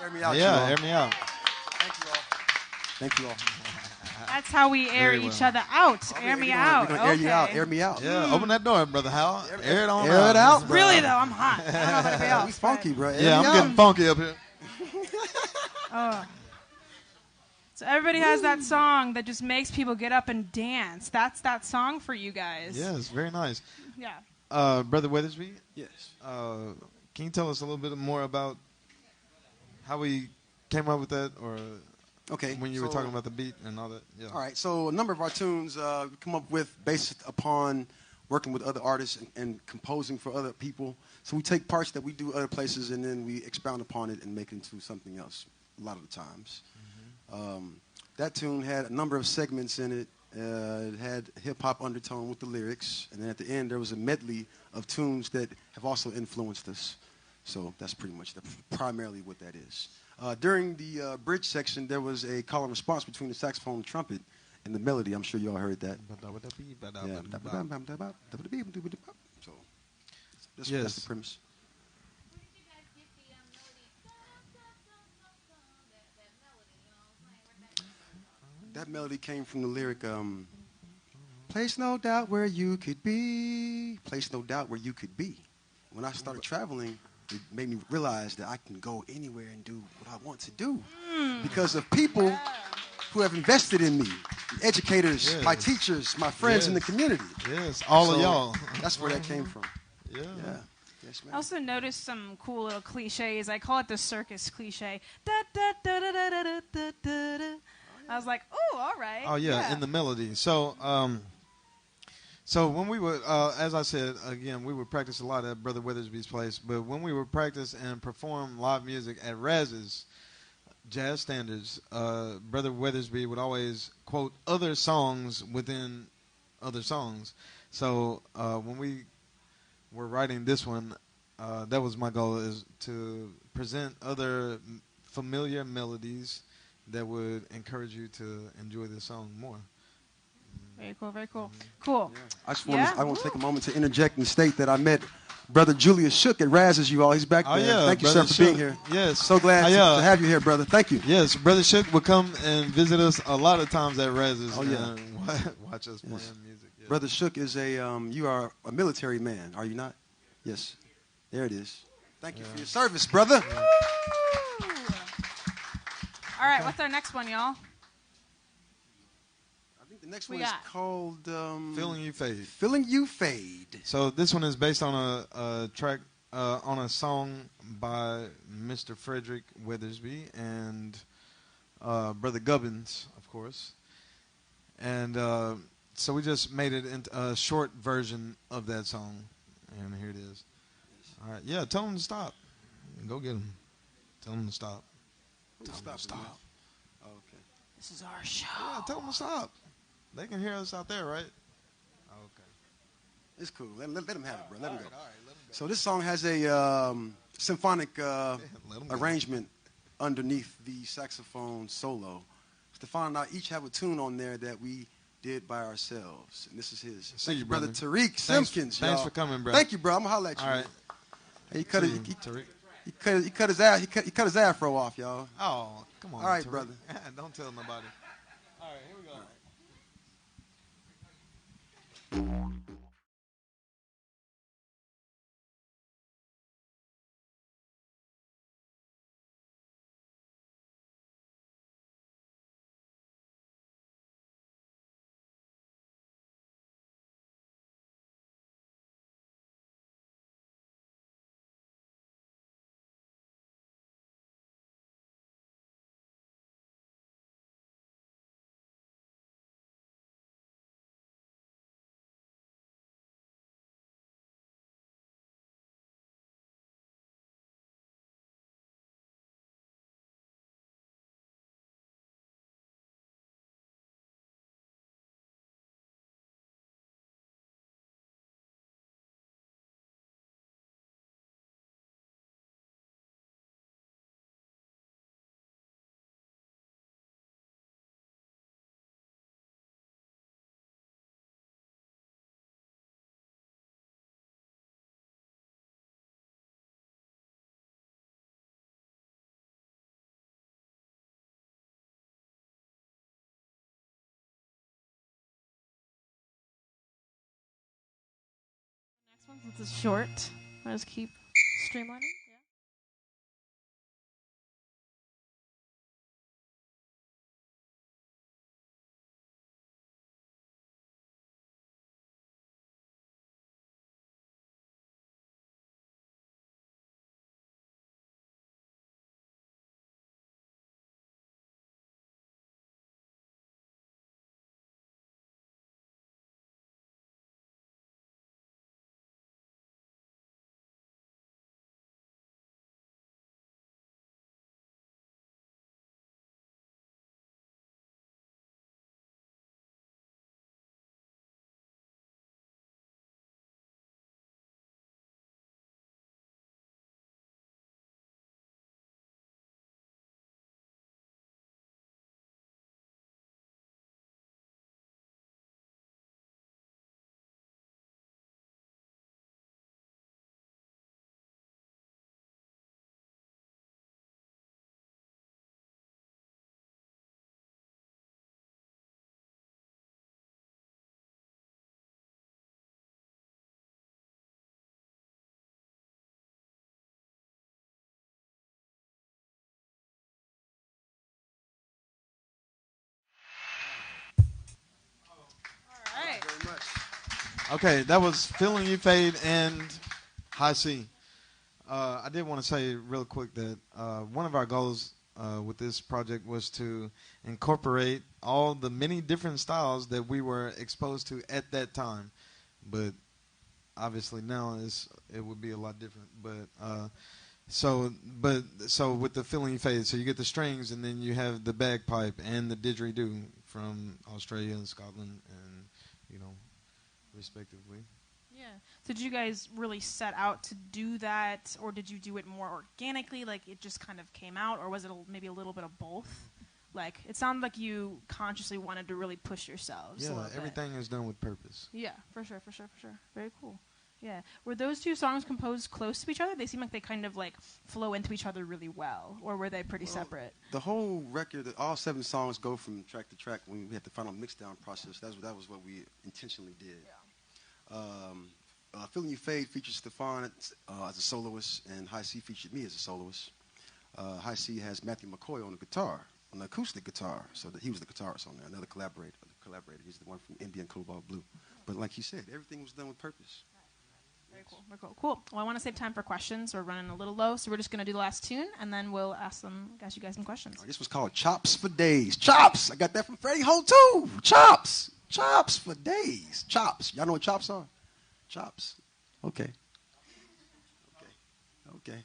Air me out, you Yeah, all. air me out. Thank you all. Thank you all. That's how we air Very each well. other out. Okay, Air me we're gonna- out. We're gonna air you out. Okay. Air me out. Yeah, open that door, brother Hal. Air it on Air out. it out, bro. Really though, I'm hot. I don't know about anybody else. We funky, bro. Air Yeah, me I'm out. getting funky up here. So everybody has that song that just makes people get up and dance. That's that song for you guys. Yes, very nice. Yeah. Brother Weathersby, Yes. can you tell us a little bit more about how we came up with that, or Okay. when you were so- talking about the beat and all that? Yeah. All right. So a number of our tunes we come up with based upon working with other artists and composing for other people. So we take parts that we do other places and then we expound upon it and make it into something else a lot of the times. That tune had a number of segments in it. It had hip-hop undertone with the lyrics. And then at the end, there was a medley of tunes that have also influenced us. So that's pretty much primarily what that is. During the bridge section, there was a call and response between the saxophone and trumpet and the melody. I'm sure you all heard that. Yeah. So that's Yes. the premise. Where did you guys get the melody? That melody, you know what I'm saying? Where'd that come from? That melody came from the lyric, place no doubt where you could be. Place no doubt where you could be. When I started traveling, it made me realize that I can go anywhere and do what I want to do because of people who have invested in me. Educators, Yes. my teachers, my friends in the Yes. community. Yes, all of So, y'all. That's where that came from. Yeah. Yeah. Yes, I ma'am. also noticed some cool little cliches. I call it the circus cliche. Da, da, da, da, da, da, da, da, da. I was like, oh, all right. Oh yeah, in the melody. So, so when we would, as I said again, we would practice a lot at Brother Weathersby's place. But when we would practice and perform live music at Raz's Jazz Standards, Brother Weathersby would always quote other songs within other songs. So when we were writing this one, that was my goal, is to present other familiar melodies that would encourage you to enjoy this song more. Very cool, very cool. Cool. I just Yeah. want to take a moment to interject and state that I met Brother Julius Shook at Raz's, you all. He's back there. Oh yeah, Thank you, Brother sir, for being Shook. here. Yes, So glad to have you here, brother. Thank you. Yes, Brother Shook would come and visit us a lot of times at Raz's. Oh, yeah. And watch us playing music. Yes. Brother Shook is you are a military man, are you not? Yes. There it is. Thank you for your service, brother. All right, what's our next one, y'all? I think the next We one is got- called Feeling You Fade. Feeling You Fade. So this one is based on a track, on a song by Mr. Frederick Weathersby and Brother Gubbins, of course. And so we just made it into a short version of that song. And here it is. All right. Yeah, tell them to stop. Go get them. Tell them to stop. Tell them to stop. Oh, okay. This is our show. Yeah, tell them to stop. They can hear us out there, right? Okay. It's cool. Let them have it, bro. Let them go. So this song has a symphonic Let 'em go. arrangement underneath the saxophone solo. Stefan and I each have a tune on there that we did by ourselves, and this is his. See you, brother brother. Tariq Simpkins. Thanks y'all. for coming, bro. Thank you, bro. I'm gonna holler at you. All right. He cut See it. you, He Tariq. cut his ass. He cut his afro off, y'all. Oh, come on. All right, Tariq. brother. Don't tell nobody. All right, here we go. one since it's short. I'll just keep streamlining. Yeah. All right. Very much. Okay, that was Feeling You Fade and High C. I did want to say real quick that one of our goals with this project was to incorporate all the many different styles that we were exposed to at that time. But obviously now it would be a lot different. But so with the Feeling You Fade, so you get the strings and then you have the bagpipe and the didgeridoo from Australia and Scotland and, you know, respectively. Yeah. So did you guys really set out to do that, or did you do it more organically, like it just kind of came out, or was it maybe a little bit of both? Like it sounded like you consciously wanted to really push yourselves. Yeah, a little bit. everything is done with purpose. Yeah, for sure. Very cool. Yeah. Were those two songs composed close to each other? They seem like they kind of like flow into each other really well, or were they pretty separate? The whole record, all 7 songs go from track to track. When we had the final mix-down process, that was what we intentionally did. Feeling You Fade features Stefan as a soloist, and High C featured me as a soloist. High C has Matthew McCoy on the guitar, on the acoustic guitar. So he was the guitarist on there, another collaborator. He's the one from Indian Cobalt Blue. But like he said, everything was done with purpose. Very cool. Cool. Well, I want to save time for questions. We're running a little low, so we're just going to do the last tune, and then we'll ask you guys some questions. This was called Chops for Days. Chops! I got that from Freddie Ho, too. Chops! Chops for Days. Chops. Y'all know what chops are? Chops. Okay. Okay.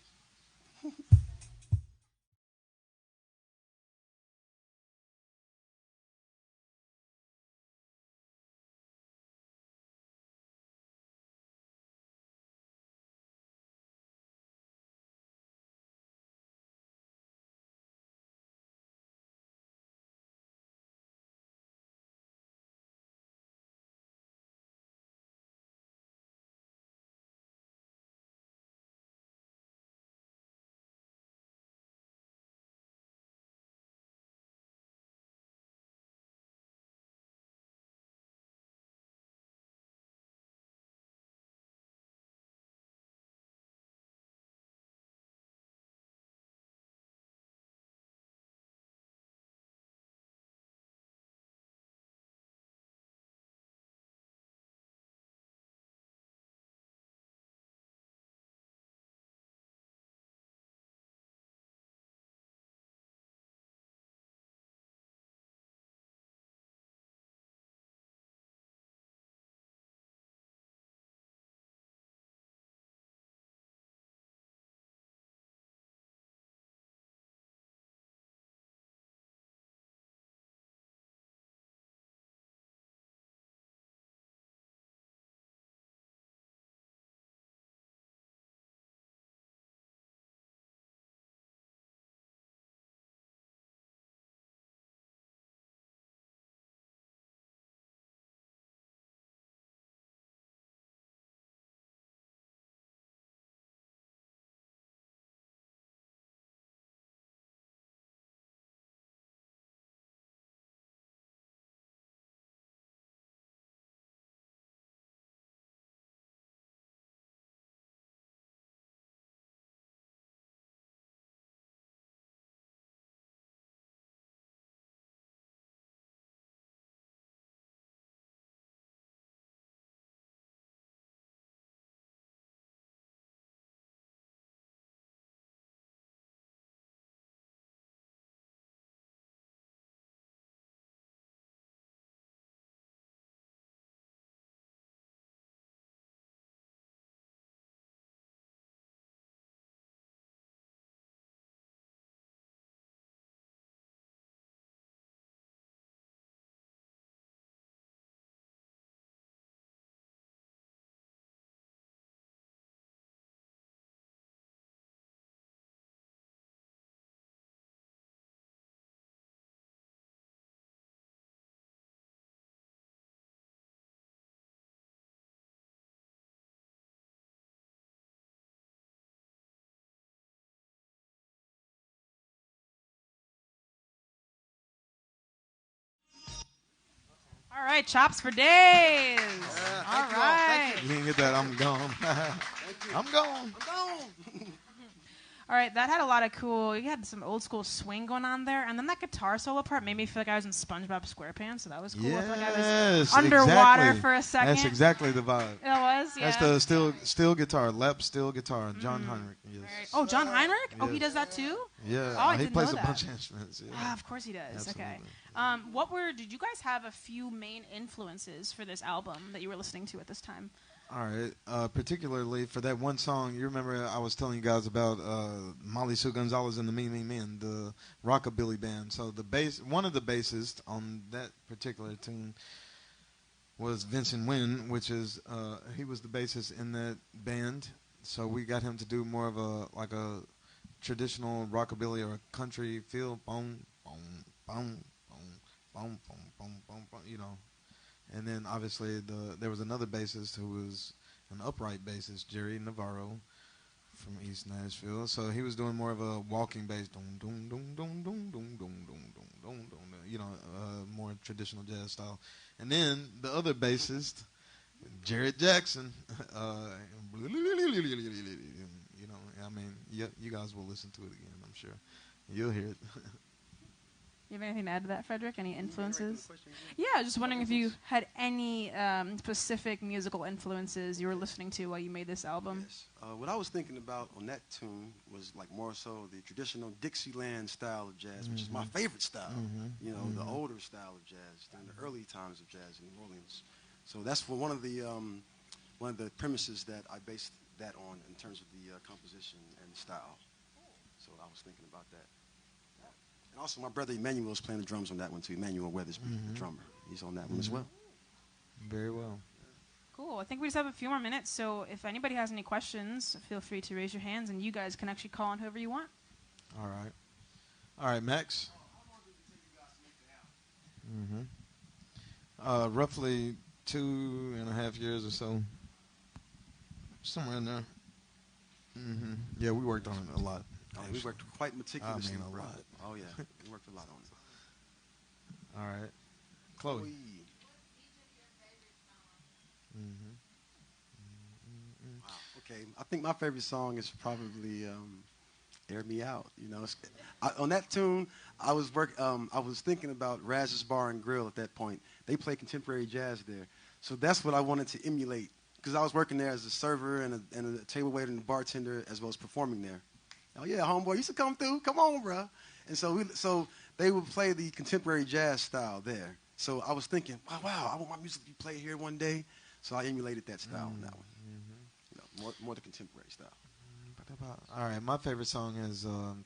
All right, chops for days. All Thank you all. right. Thank you. You didn't get that. I'm gone. I'm gone. All right, that had a lot of cool. You had some old school swing going on there, and then that guitar solo part made me feel like I was in SpongeBob SquarePants, so that was cool. I feel like I was underwater exactly. for a second. That's exactly the vibe. It was, yeah. That's the steel guitar, lap steel guitar. John Heinrich. Yes. Right. Oh, John Heinrich? Oh, he Yes. does that too? Yeah. Oh, I he didn't plays know a that. bunch of instruments. Yeah. Ah, of course he does. Absolutely. Okay. Did you guys have a few main influences for this album that you were listening to at this time? All right. Particularly for that one song, you remember I was telling you guys about Molly Sue Gonzalez and the Mean Mean Men, the rockabilly band. So one of the bassists on that particular tune was Vincent Wynn, which is he was the bassist in that band. So we got him to do more of a traditional rockabilly or a country feel, boom, boom, boom, boom, boom, boom, boom, boom, boom, you know. And then obviously there was another bassist who was an upright bassist, Jerry Navarro from East Nashville. So he was doing more of a walking bass, dum dum dum dum dum dum dum dum dum dum, you know, more traditional jazz style. And then the other bassist, Jared Jackson, you know, I mean, you guys will listen to it again, I'm sure. You'll hear it. You have anything to add to that, Frederick? Any influences? Yeah, I was just wondering if you had any specific musical influences you were listening to while you made this album. Yes. What I was thinking about on that tune was like more so the traditional Dixieland style of jazz, which is my favorite style. You know, the older style of jazz during the early times of jazz in New Orleans. So that's one of the premises that I based that on in terms of the composition and style. So I was thinking about that. And also, my brother Emmanuel is playing the drums on that one too. Emmanuel Weathersby, the drummer. He's on that one as well. Very well. Cool. I think we just have a few more minutes, so if anybody has any questions, feel free to raise your hands, and you guys can actually call on whoever you want. All right, Max. Roughly 2.5 years or so. Somewhere in there. Yeah, we worked on it a lot. Oh, we worked quite meticulously. I mean, a lot. Oh, yeah. We worked a lot on it. All right. Chloe. Wow. Okay. I think my favorite song is probably "Air Me Out." You know, on that tune, I was thinking about Raz's Bar and Grill at that point. They play contemporary jazz there, so that's what I wanted to emulate because I was working there as a server and a table waiter and a bartender as well as performing there. Oh yeah, homeboy, you used to come through. Come on, bro. And so they would play the contemporary jazz style there. So I was thinking, wow, I want my music to be played here one day. So I emulated that style on that one. You know, more the contemporary style. All right, my favorite song is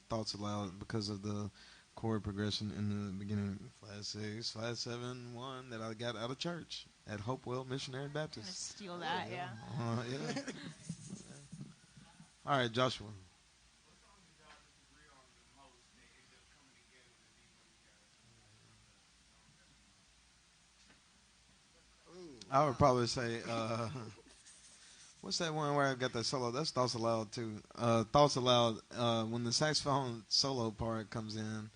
"Thoughts Aloud" because of the chord progression in the beginning, flat 6, flat 7, 1 that I got out of church at Hopewell Missionary I'm gonna Baptist. steal that, yeah. Yeah. All right, Joshua. I would probably say, what's that one where I got that solo? That's Thoughts Aloud, too. Thoughts Aloud, when the saxophone solo part comes in,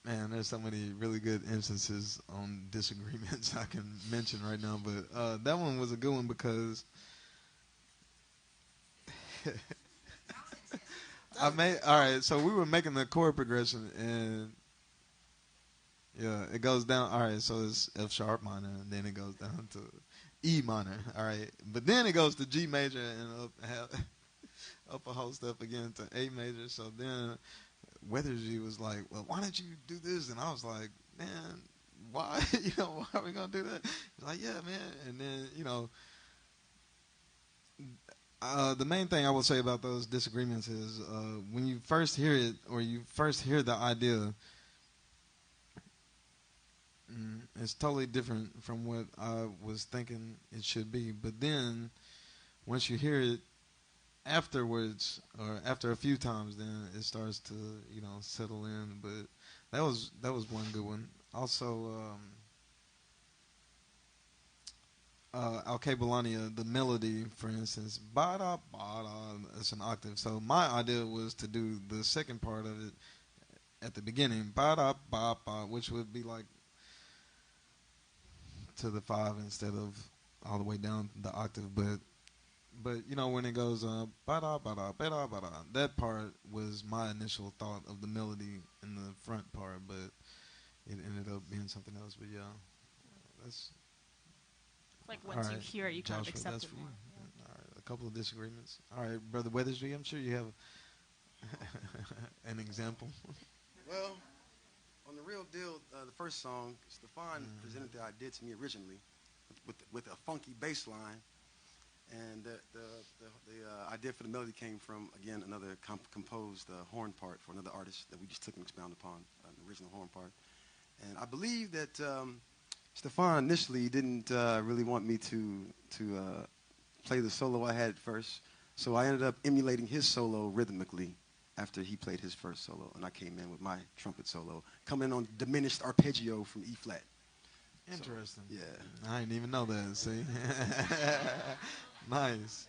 man, there's so many really good instances on disagreements I can mention right now, but that one was a good one because all right, so we were making the chord progression, and yeah, it goes down. All right, so it's F sharp minor, and then it goes down to E minor. All right, but then it goes to G major and up a whole step again to A major. So then Weathersby was like, "Well, why don't you do this?" And I was like, "Man, why? Why are we gonna do that?" He's like, "Yeah, man." And then the main thing I will say about those disagreements is when you first hear it or you first hear the idea. It's totally different from what I was thinking it should be. But then, once you hear it afterwards, or after a few times, then it starts to, settle in. But that was one good one. Also, Alkebulonia, the melody, for instance, ba-da, ba-da, it's an octave. So my idea was to do the second part of it at the beginning, ba-da, ba-ba, which would be like to the 5 instead of all the way down the octave. But you know when it goes ba da ba da ba da ba da, that part was my initial thought of the melody in the front part, but it ended up being something else. But yeah, that's It's like once you hear it, you kind of Joshua, accept that's it for you. more. All right, a couple of disagreements. All right, Brother Weathersby, I'm sure you have an example. Well, on the real deal, the first song, Stefan presented the idea to me originally with a funky bass line. And the idea for the melody came from, again, another composed horn part for another artist that we just took and expounded upon, the original horn part. And I believe that Stefan initially didn't really want me to play the solo I had first. So I ended up emulating his solo rhythmically after he played his first solo. And I came in with my trumpet solo, coming in on diminished arpeggio from E flat. Interesting. So, yeah. I didn't even know that. See, nice.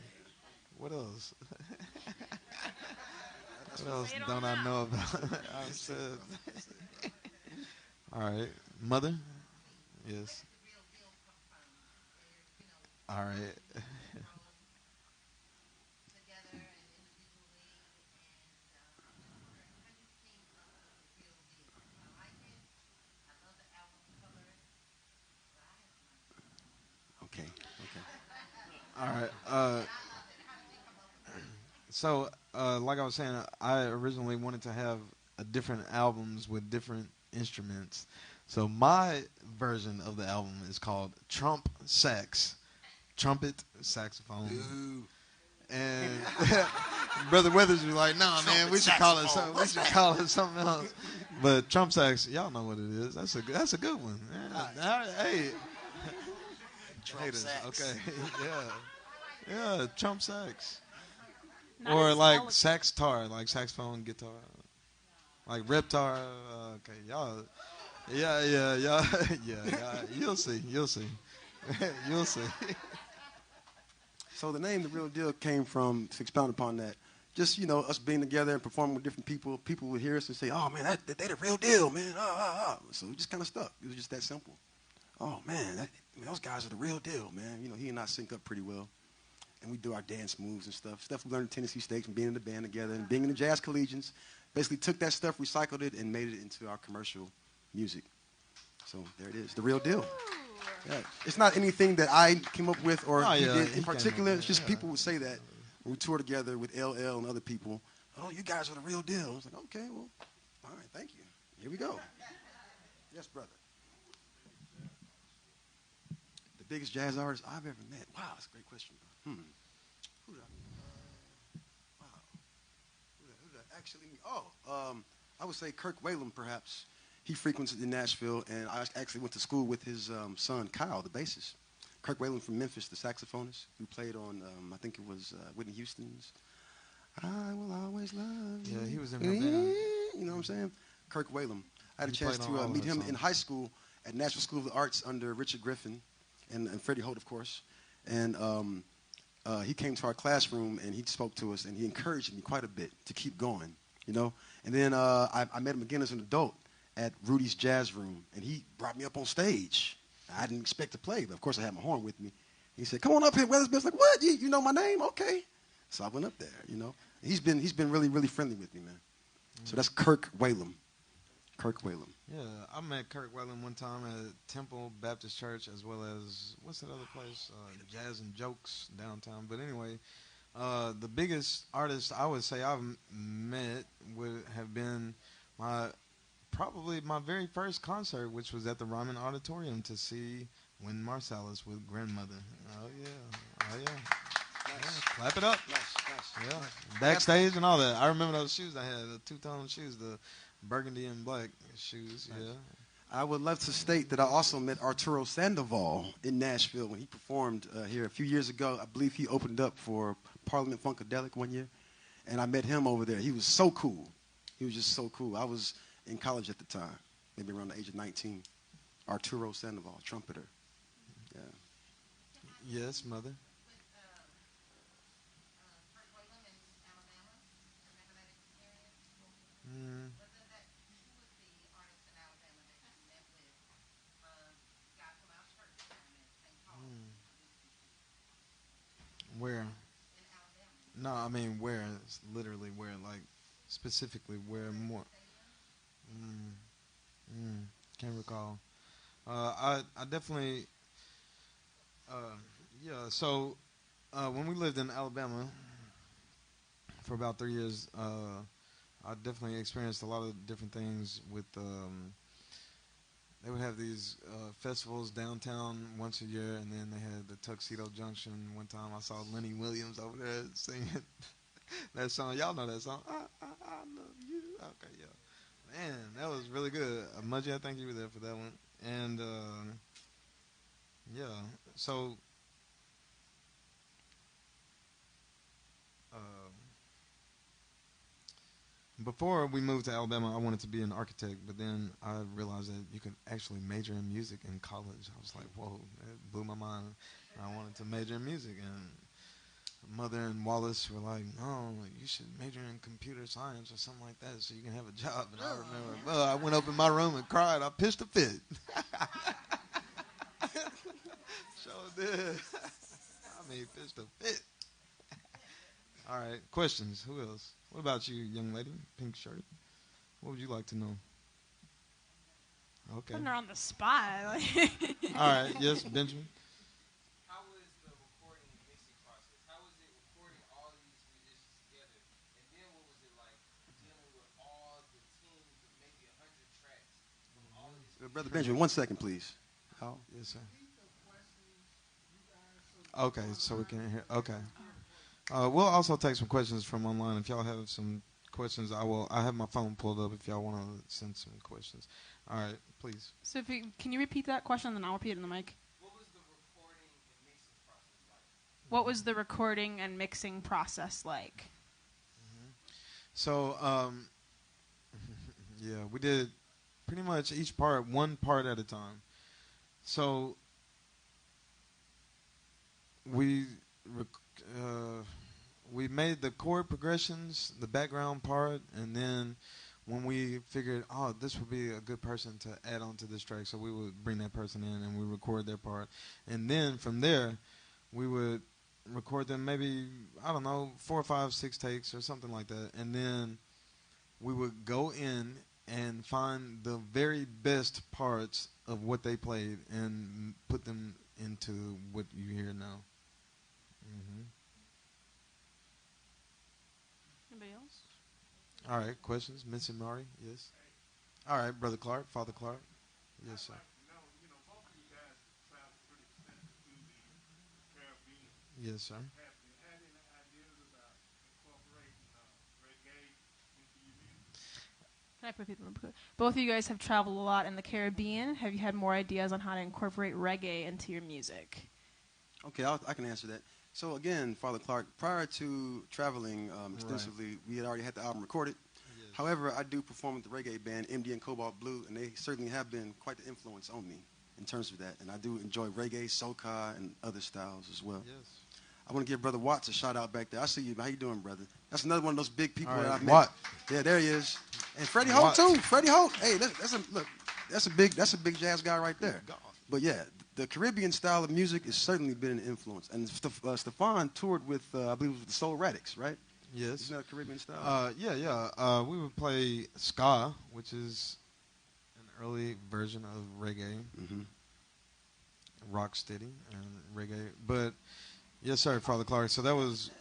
What else? What else don't I know about? I said. All right, mother. Yes. All right. Okay. Okay. All right. So, like I was saying, I originally wanted to have different albums with different instruments. So my version of the album is called Trump Sax, trumpet, saxophone, Ooh. and Brother Weathers was like, "Nah, man, we should call it something. We should call it something else." But Trump Sax, y'all know what it is. That's a good one. Yeah. Hey, Trump sax. Okay, yeah, Trump Sax. Not Or as like elegant. sax tar, like saxophone, guitar, like reptar. Okay, y'all, yeah, yeah. You'll see, you'll see. So the name, The Real Deal, came from, to expound upon that, just, us being together and performing with different people. People would hear us and say, oh, man, they the real deal, man. So it just kind of stuck. It was just that simple. Oh, man, those guys are the real deal, man. He and I sync up pretty well. And we do our dance moves and stuff we learned in Tennessee State from being in the band together and being in the Jazz Collegians. Basically took that stuff, recycled it, and made it into our commercial music. So there it is, The Real Deal. Yeah. It's not anything that I came up with or he did in particular. It's just people would say that when we tour together with LL and other people. Oh, you guys are the real deal. I was like, okay, well, all right, thank you. Here we go. Yes, brother. The biggest jazz artist I've ever met. Wow, that's a great question. Who did I? Wow. Who did I actually meet? I would say Kirk Whalum, perhaps. He frequents in Nashville, and I actually went to school with his son, Kyle, the bassist. Kirk Whalum from Memphis, the saxophonist, who played on, I think it was Whitney Houston's I Will Always Love You. Yeah, he was in her band. You know what I'm saying? Kirk Whalum. I had a chance to meet him in high school at Nashville School of the Arts under Richard Griffin and Freddie Holt, of course. And he came to our classroom, and he spoke to us, and he encouraged me quite a bit to keep going, And then I met him again as an adult at Rudy's Jazz Room, and he brought me up on stage. I didn't expect to play, but of course I had my horn with me. He said, "Come on up here, Weathersby." I was like, "What? You know my name? Okay." So I went up there. He's been really, really friendly with me, man. So that's Kirk Whalum. Kirk Whalum. Yeah, I met Kirk Whalum one time at Temple Baptist Church, as well as what's that other place? Jazz and Jokes downtown. But anyway, the biggest artist I would say I've met would have been probably my very first concert, which was at the Ryman Auditorium to see Wynton Marsalis with Grandmother. Oh yeah. Nice. Yeah, clap it up. Nice. Yeah, backstage and all that. I remember those shoes I had, the two-tone shoes, the burgundy and black shoes. Nice. Yeah. I would love to state that I also met Arturo Sandoval in Nashville when he performed here a few years ago. I believe he opened up for Parliament Funkadelic one year, and I met him over there. He was so cool. He was just so cool. I was in college at the time, maybe around the age of 19. Arturo Sandoval, trumpeter. Yeah. Yes, mother. Mm. No, I mean where. It's literally where, like specifically where more. Mm, can't recall. I definitely. Yeah. So when we lived in Alabama for about 3 years, I definitely experienced a lot of different things with. They would have these festivals downtown once a year, and then they had the Tuxedo Junction. One time I saw Lenny Williams over there singing that song. Y'all know that song. I love you. Okay, yeah. Man, that was really good. Mudgy, I think you were there for that one. And, yeah, so, before we moved to Alabama, I wanted to be an architect, but then I realized that you could actually major in music in college. I was like, whoa, that blew my mind. I wanted to major in music, and Mother and Wallace were like, no, you should major in computer science or something like that so you can have a job. And I remember, well, I went up in my room and cried. I pitched a fit. Sure did. I mean, pitched a fit. All right, questions. Who else? What about you, young lady, pink shirt? What would you like to know? Okay. Putting her on the spot. All right. Yes, Benjamin. How was the recording and mixing process? How was it recording all these musicians together? And then what was it like dealing with all the teams of maybe 100 tracks from all of these Brother Benjamin, 1 second, please. How? Yes, sir. Okay, so we can hear. Okay. We'll also take some questions from online. If y'all have some questions, I have my phone pulled up if y'all want to send some questions. All right, please. So can you repeat that question, and then I'll repeat it in the mic? What was the recording and mixing process like? What was the recording and mixing process like? So, yeah, we did pretty much each part, one part at a time. So, we made the chord progressions, the background part, and then when we figured, oh, this would be a good person to add on to this track, so we would bring that person in and we record their part. And then from there, we would record them maybe, I don't know, 4, 5, 6 takes or something like that. And then we would go in and find the very best parts of what they played and put them into what you hear now. Mm-hmm. Anybody else? All right, questions? Miss Mari, yes. All right, Brother Clark, Father Clark. Yes, sir. You know, both of you guys travel pretty extensively through the Caribbean. Yes, sir. Have you had any ideas about incorporating reggae into your music? Can I put people in? Both of you guys have traveled a lot in the Caribbean. Have you had more ideas on how to incorporate reggae into your music? Okay, I can answer that. So again, Father Clark, prior to traveling extensively, we had already had the album recorded. Yes. However, I do perform with the reggae band MD and Cobalt Blue, and they certainly have been quite the influence on me in terms of that. And I do enjoy reggae, soca, and other styles as well. Yes. I want to give Brother Watts a shout out back there. I see you. How you doing, brother? That's another one of those big people All right, that I've met. Watt. Yeah, there he is. And Freddie Holt too. Freddie Holt. Hey, that's a big jazz guy right there. But yeah, the Caribbean style of music has certainly been an influence. And Stefan toured with, I believe, it was the Soul Radics, right? Yes. Isn't that a Caribbean style? Yeah. We would play ska, which is an early version of reggae, rock steady and reggae. But yes, sir, Father Clark. So that was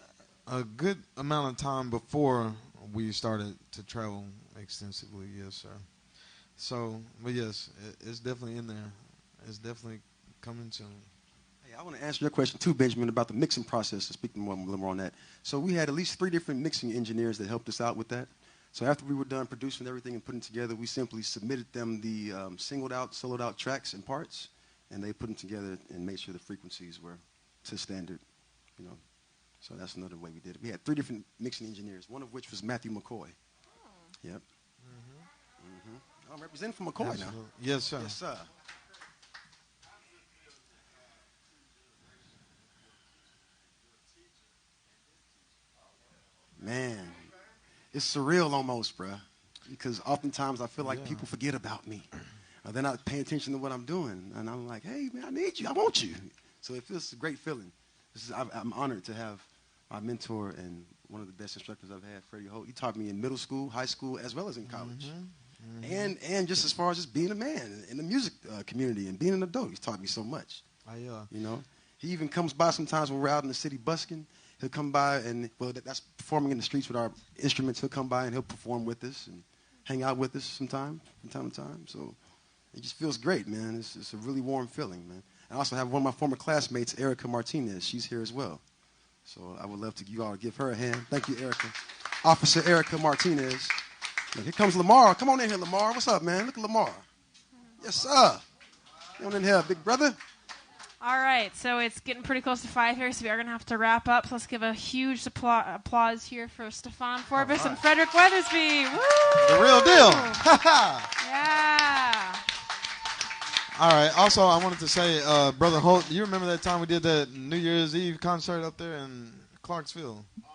a good amount of time before we started to travel extensively. Yes, sir. So, but yes, it's definitely in there. It's definitely coming soon. Hey, I want to answer your question too, Benjamin, about the mixing process, to speak a little more on that. So we had at least 3 different mixing engineers that helped us out with that. So after we were done producing everything and putting it together, we simply submitted them the singled out, soloed out tracks and parts, and they put them together and made sure the frequencies were to standard, you know. So that's another way we did it. We had 3 different mixing engineers, one of which was Matthew McCoy. Yep. I'm representing for McCoy Absolutely. now. Yes, sir. Yes, sir. Man, it's surreal almost, bruh. Because oftentimes I feel like people forget about me. Or they're not paying attention to what I'm doing. And I'm like, hey, man, I need you. I want you. So it feels a great feeling. I'm honored to have my mentor and one of the best instructors I've had, Freddie Holt. He taught me in middle school, high school, as well as in college. And just as far as just being a man in the music community and being an adult, he's taught me so much. You know, he even comes by sometimes when we're out in the city busking. He'll come by and, well, that's performing in the streets with our instruments. He'll come by and he'll perform with us and hang out with us from time to time. So it just feels great, man. It's a really warm feeling, man. I also have one of my former classmates, Erica Martinez. She's here as well. So I would love to you all to give her a hand. Thank you, Erica. Officer Erica Martinez. Look, here comes Lamar. Come on in here, Lamar. What's up, man? Look at Lamar. Yes, sir. Come on in here, big brother. All right, so it's getting pretty close to 5 here, so we are going to have to wrap up. So let's give a huge applause here for Stefan Forbes and Frederick Weathersby. Woo! The real deal. Yeah. All right. Also, I wanted to say, Brother Holt, you remember that time we did that New Year's Eve concert up there in Clarksville? Oh,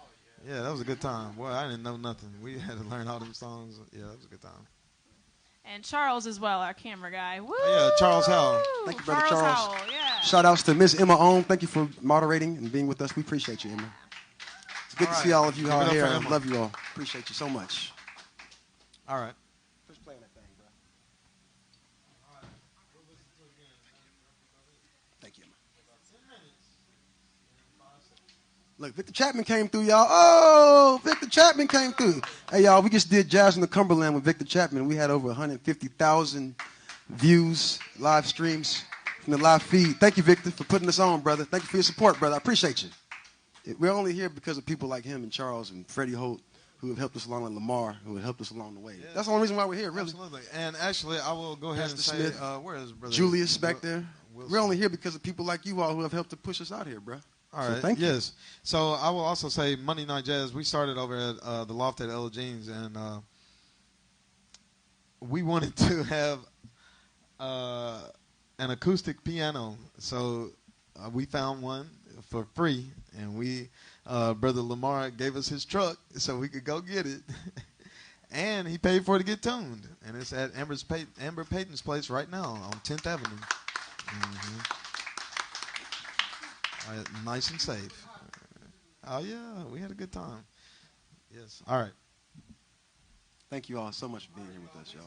yeah. Yeah, that was a good time. Boy, I didn't know nothing. We had to learn all them songs. Yeah, that was a good time. And Charles as well, our camera guy. Woo! Oh, yeah, Charles Howell. Thank you, Brother Charles. Howell, yeah. Shout outs to Miss Emma Ohm. Thank you for moderating and being with us. We appreciate you, Emma. It's good to see all of you out here. I love you all. Appreciate you so much. All right. First playing that thing, bro. Thank you, Emma. Look, Victor Chapman came through, y'all. Oh, Victor Chapman came through. Hey, y'all, we just did Jazz in the Cumberland with Victor Chapman. We had over 150,000 views, live streams from the live feed. Thank you, Victor, for putting us on, brother. Thank you for your support, brother. I appreciate you. We're only here because of people like him and Charles and Freddie Holt, who have helped us along, and Lamar, who have helped us along the way. Yeah. That's the only reason why we're here, really. Absolutely. And actually, I will go ahead Pastor and say, Smith, where is Brother Julius back there? Wilson. We're only here because of people like you all who have helped to push us out here, bro. All So right. thank you. Yes. So I will also say Monday Night Jazz, we started over at the Loft at Ella Jeans, and we wanted to have an acoustic piano. So we found one for free, and Brother Lamar gave us his truck so we could go get it. And he paid for it to get tuned. And it's at Amber Payton's place right now on 10th Avenue. Nice and safe. Oh, yeah, we had a good time. Yes. All right. Thank you all so much for being here with us, y'all.